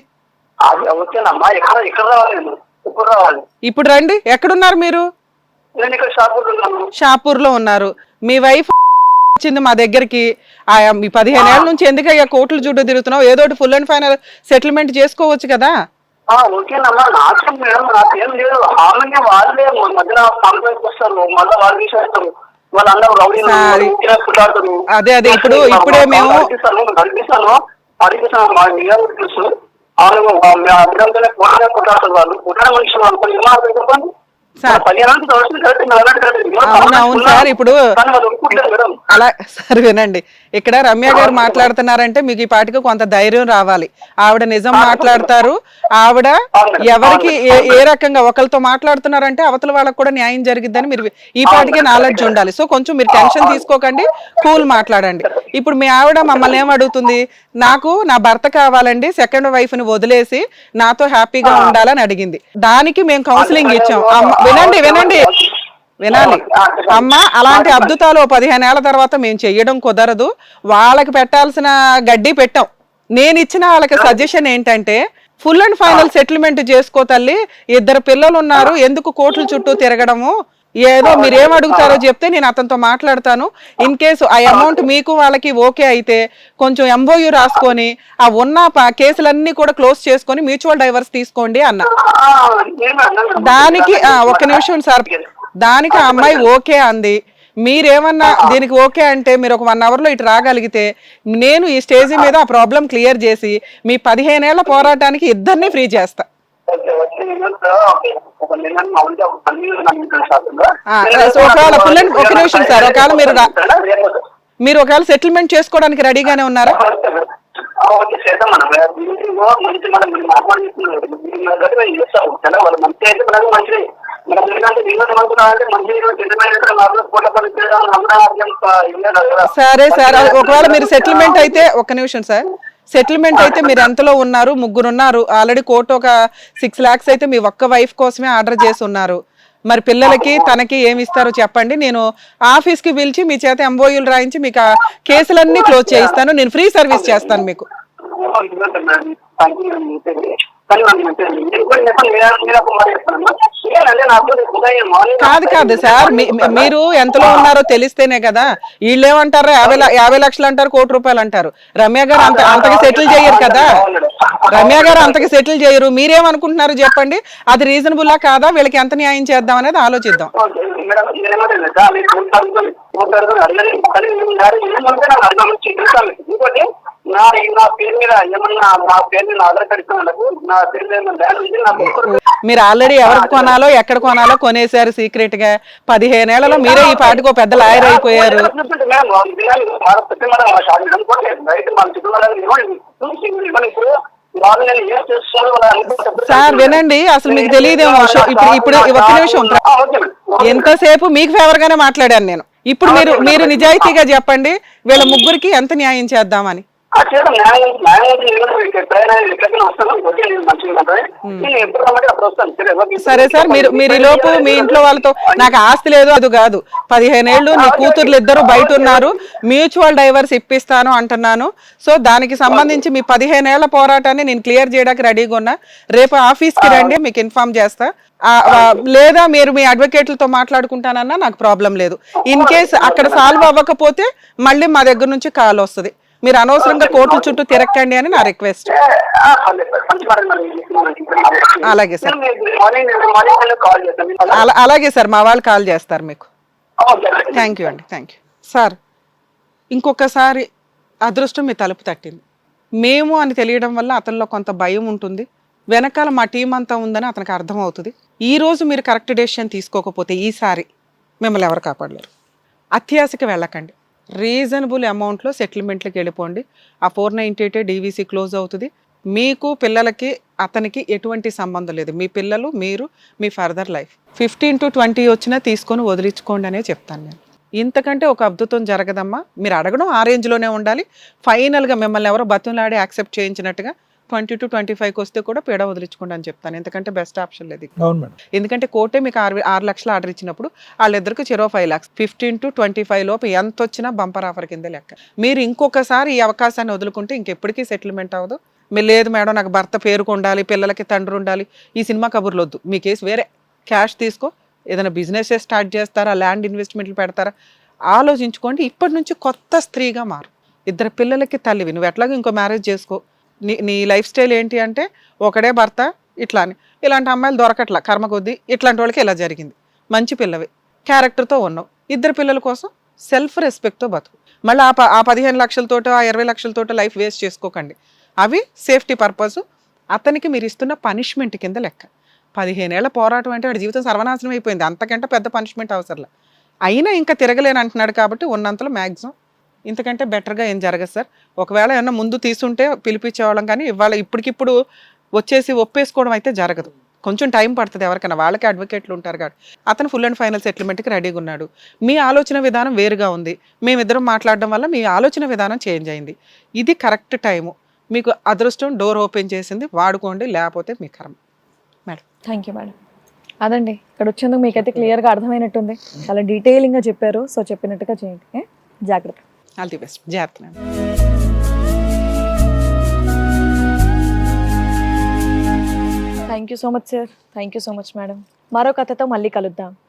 ఇప్పుడు రండి. ఎక్కడున్నారు మీరు? షాపూర్ లో ఉన్నారు. మీ వైఫ్ వచ్చింది మా దగ్గరికి. మీ 15 ఏళ్ల నుంచి ఎందుకు అయ్యా కోర్టుల చుట్టూ తిరుగుతున్నావు? ఏదోటి ఫుల్ అండ్ ఫైనల్ సెటిల్మెంట్ చేసుకోవచ్చు కదా. ఓకేనమ్మా, నాకేం మేడం, నాకేం లేదు. ఆమె వాళ్ళే మధ్యన కాంప్రమైజ్ వస్తారు, మళ్ళీ వాళ్ళు తీసేస్తారు. వాళ్ళందరూ రౌడీలు పుట్టాడుతారు. అదే ఇప్పుడే మేము నడిపిస్తాను మా నిజం తెలుసు. పుట్టాడుతారు వాళ్ళు. పుట్టాడ మనిషి వాళ్ళు చెప్పండి. అవునవును సార్, ఇప్పుడు అలా సార్ వినండి, ఇక్కడ రమ్య గారు మాట్లాడుతున్నారంటే మీకు ఈ పాటికి కొంత ధైర్యం రావాలి. ఆవిడ నిజం మాట్లాడతారు. ఆవిడ ఎవరికి ఏ రకంగా ఒకరితో మాట్లాడుతున్నారంటే అవతల వాళ్ళకి కూడా న్యాయం జరిగిద్దని మీరు ఈ పాటికే నాలెడ్జ్ ఉండాలి. సో కొంచెం మీరు టెన్షన్ తీసుకోకండి, కూల్ మాట్లాడండి. ఇప్పుడు మీ ఆవిడ మమ్మల్ని ఏమడుగుతుంది? నాకు నా భర్త కావాలండి, సెకండ్ వైఫ్ ని వదిలేసి నాతో హ్యాపీగా ఉండాలని అడిగింది. దానికి మేము కౌన్సిలింగ్ ఇచ్చాం. వినండి వినాలి అమ్మ, అలాంటి అద్భుతాలు 15 ఏళ్ల తర్వాత మేము చెయ్యడం కుదరదు. వాళ్ళకి పెట్టాల్సిన గడ్డి పెట్టాం. నేను ఇచ్చిన వాళ్ళకి సజెషన్ ఏంటంటే, ఫుల్ అండ్ ఫైనల్ సెటిల్మెంట్ చేసుకో తల్లి, 2 పిల్లలు ఉన్నారు, ఎందుకు కోర్టుల చుట్టూ తిరగడము? ఏదో మీరేం అడుగుతారో చెప్తే నేను అతనితో మాట్లాడతాను. ఇన్ కేసు ఆ అమౌంట్ మీకు వాళ్ళకి ఓకే అయితే కొంచెం ఎంఓయూ రాసుకొని ఆ ఉన్న కేసులన్నీ కూడా క్లోజ్ చేసుకొని మ్యూచువల్ డైవర్స్ తీసుకోండి అన్న. దానికి ఒక్క నిమిషం సార్, దానికి ఆ అమ్మాయి ఓకే అంది. మీరేమన్నా దీనికి ఓకే అంటే మీరు ఒక 1 hour లో ఇటు రాగలిగితే నేను ఈ స్టేజ్ మీద ఆ ప్రాబ్లం క్లియర్ చేసి మీ 15 ఏళ్ల పోరాటానికి ఇద్దరిని ఫ్రీ చేస్తా. ఒకవేళ ఒక నిమిషం సార్, ఒకవేళ మీరు ఒకవేళ సెటిల్మెంట్ చేసుకోవడానికి రెడీగానే ఉన్నారా? సరే సార్, ఒకవేళ మీరు సెటిల్మెంట్ అయితే ఒక్క నిమిషం సార్, సెటిల్మెంట్ అయితే మీరు ఎంతలో ఉన్నారు? 3 ఉన్నారు. ఆల్రెడీ కోర్టు ఒక 6 lakhs అయితే మీ ఒక్క వైఫ్ కోసమే ఆర్డర్ చేసి ఉన్నారు. మరి పిల్లలకి తనకి ఏమి ఇస్తారో చెప్పండి. నేను ఆఫీస్కి పిలిచి మీ చేత ఎంఓయూలు రాయించి మీకు ఆ కేసులన్నీ క్లోజ్ చేయిస్తాను. నేను ఫ్రీ సర్వీస్ చేస్తాను మీకు. కాదు సార్, మీరు ఎంతలో ఉన్నారో తెలిస్తేనే కదా. వీళ్ళు ఏమంటారు 50 లక్షలు అంటారు, 1 కోటి రూపాయలు అంటారు. రమ్య గారు అంతగా సెటిల్ చేయరు కదా. రమ్య గారు అంతగా సెటిల్ చేయరు. మీరేమనుకుంటున్నారు చెప్పండి? అది రీజనబుల్లా కాదా? వీళ్ళకి ఎంత న్యాయం చేద్దాం అనేది ఆలోచిద్దాం. మీరు ఆల్రెడీ ఎవరికి కొనాలో ఎక్కడ కొనాలో కొనేసారు సీక్రెట్ గా. 15 ఏళ్లలో మీరే ఈ పాటికి పెద్ద లాయర్ అయిపోయారు. సార్ వినండి, అసలు మీకు తెలియదేమో. ఇప్పుడు ఒక్క నిమిషం, ఎంతసేపు మీకు ఫేవర్ గానే మాట్లాడాను నేను. ఇప్పుడు మీరు నిజాయితీగా చెప్పండి, వీళ్ళ ముగ్గురికి ఎంత న్యాయం చేద్దామని. సరే సార్, మీరు ఈ లోపు మీ ఇంట్లో వాళ్ళతో నాకు ఆస్తి లేదు అది కాదు, 15 ఏళ్ళు నీ కూతుర్లు ఇద్దరు బయట ఉన్నారు, మ్యూచువల్ డైవర్స్ ఇప్పిస్తాను అంటున్నాను. సో దానికి సంబంధించి మీ 15 ఏళ్ల పోరాటాన్ని నేను క్లియర్ చేయడానికి రెడీగా ఉన్నా. రేపు ఆఫీస్కి రండి, మీకు ఇన్ఫార్మ్ చేస్తా. లేదా మీరు మీ అడ్వకేట్లతో మాట్లాడుకుంటానన్నా నాకు ప్రాబ్లం లేదు. ఇన్ కేస్ అక్కడ సాల్వ్ అవ్వకపోతే మళ్ళీ మా దగ్గర నుంచి కాల్ వస్తుంది. మీరు అనవసరంగా కోర్టు చుట్టూ తిరక్కండి అని నా రిక్వెస్ట్. అలాగే సార్, అలాగే సార్, మా వాళ్ళు కాల్ చేస్తారు మీకు. థ్యాంక్ యూ అండి, థ్యాంక్ యూ సార్. ఇంకొకసారి అదృష్టం మీ తలుపు తట్టింది. మేము అని తెలియడం వల్ల అతనిలో కొంత భయం ఉంటుంది. వెనకాల మా టీం అంతా ఉందని అతనికి అర్థమవుతుంది. ఈ రోజు మీరు కరెక్ట్ డెసిషన్ తీసుకోకపోతే ఈసారి మిమ్మల్ని ఎవరు కాపాడలేరు. అత్యాశకి వెళ్ళకండి. రీజనబుల్ అమౌంట్లో సెటిల్మెంట్లకు వెళ్ళిపోండి. ఆ 498 డీవీసీ క్లోజ్ అవుతుంది. మీకు పిల్లలకి అతనికి ఎటువంటి సంబంధం లేదు. మీ పిల్లలు, మీరు, మీ ఫర్దర్ లైఫ్ 15 to 20 వచ్చినా తీసుకొని వదిలించుకోండి అనే చెప్తాను నేను. ఇంతకంటే ఒక అద్భుతం జరగదమ్మా. మీరు అడగడం ఆ రేంజ్లోనే ఉండాలి. ఫైనల్గా మిమ్మల్ని ఎవరో బతులాడి యాక్సెప్ట్ చేయించినట్టుగా 20 to 25 వస్తే కూడా పీడ వదిలించుకోండి అని చెప్తాను. ఎందుకంటే బెస్ట్ ఆప్షన్ లేదు. ఎందుకంటే కోర్టే మీకు 6 లక్షలు ఆర్డర్ ఇచ్చినప్పుడు వాళ్ళిద్దరికి చెరో 5 lakhs. 15 to 25 లోపు ఎంత వచ్చినా బంపర్ ఆఫర్ కింద లెక్క. మీరు ఇంకొకసారి ఈ అవకాశాన్ని వదులుకుంటే ఇంకెప్పటికీ సెటిల్మెంట్ అవ్వదు. మీరు లేదు మేడం నాకు భర్త పేరుకు ఉండాలి, పిల్లలకి తండ్రి ఉండాలి, ఈ సినిమా కబుర్లు వద్దు. మీ కేసు వేరే. క్యాష్ తీసుకో, ఏదైనా బిజినెస్ స్టార్ట్ చేస్తారా, ల్యాండ్ ఇన్వెస్ట్మెంట్లు పెడతారా ఆలోచించుకోండి. ఇప్పటి నుంచి కొత్త స్త్రీగా మారు. 2 పిల్లలకి తల్లివి. నువ్వు ఎట్లాగో ఇంకో మ్యారేజ్ చేసుకో. నీ లైఫ్ స్టైల్ ఏంటి అంటే ఒకడే భర్త ఇట్లా అని. ఇలాంటి అమ్మాయిలు దొరకట్లా కర్మ కొద్దీ. ఇట్లాంటి వాళ్ళకి ఇలా జరిగింది. మంచి పిల్లవి, క్యారెక్టర్తో ఉన్నావు. 2 పిల్లల కోసం సెల్ఫ్ రెస్పెక్ట్తో బతుకు. మళ్ళీ ఆ 15 లక్షలతోటో ఆ 20 లక్షలతోటో లైఫ్ వేస్ట్ చేసుకోకండి. అవి సేఫ్టీ పర్పస్. అతనికి మీరు ఇస్తున్న పనిష్మెంట్ కింద లెక్క. 15 ఏళ్ల పోరాటం అంటే వాడి జీవితం సర్వనాశనం అయిపోయింది. అంతకంటే పెద్ద పనిష్మెంట్ అవసరంలా. అయినా ఇంకా తిరగలేని అంటున్నాడు కాబట్టి ఉన్నంతలో మ్యాక్సిమం. ఇంతకంటే బెటర్గా ఏం జరగదు సార్. ఒకవేళ ఏమన్నా ముందు తీసుంటే పిలిపించేవాళ్ళం, కానీ ఇవాళ ఇప్పటికిప్పుడు వచ్చేసి ఒప్పేసుకోవడం అయితే జరగదు. కొంచెం టైం పడుతుంది ఎవరికైనా. వాళ్ళకి అడ్వకేట్లు ఉంటారు కాబట్టి. అతను ఫుల్ అండ్ ఫైనల్ సెటిల్మెంట్కి రెడీగా ఉన్నాడు. మీ ఆలోచన విధానం వేరుగా ఉంది. మేమిద్దరం మాట్లాడడం వల్ల మీ ఆలోచన విధానం చేంజ్ అయింది. ఇది కరెక్ట్ టైము. మీకు అదృష్టం డోర్ ఓపెన్ చేసింది, వాడుకోండి. లేకపోతే మీ కర్మ. Madam thank you madam. అదండి, ఇక్కడ వచ్చేందుకు మీకైతే క్లియర్గా అర్థమైనట్టుంది. చాలా డీటెయిలింగ్గా చెప్పారు. సో చెప్పినట్టుగా చేయండి. జాగ్రత్త. All the best. జాగ్రత్త. Thank you so much sir. Thank you so much madam. మరో కథతో మళ్ళీ కలుద్దాం.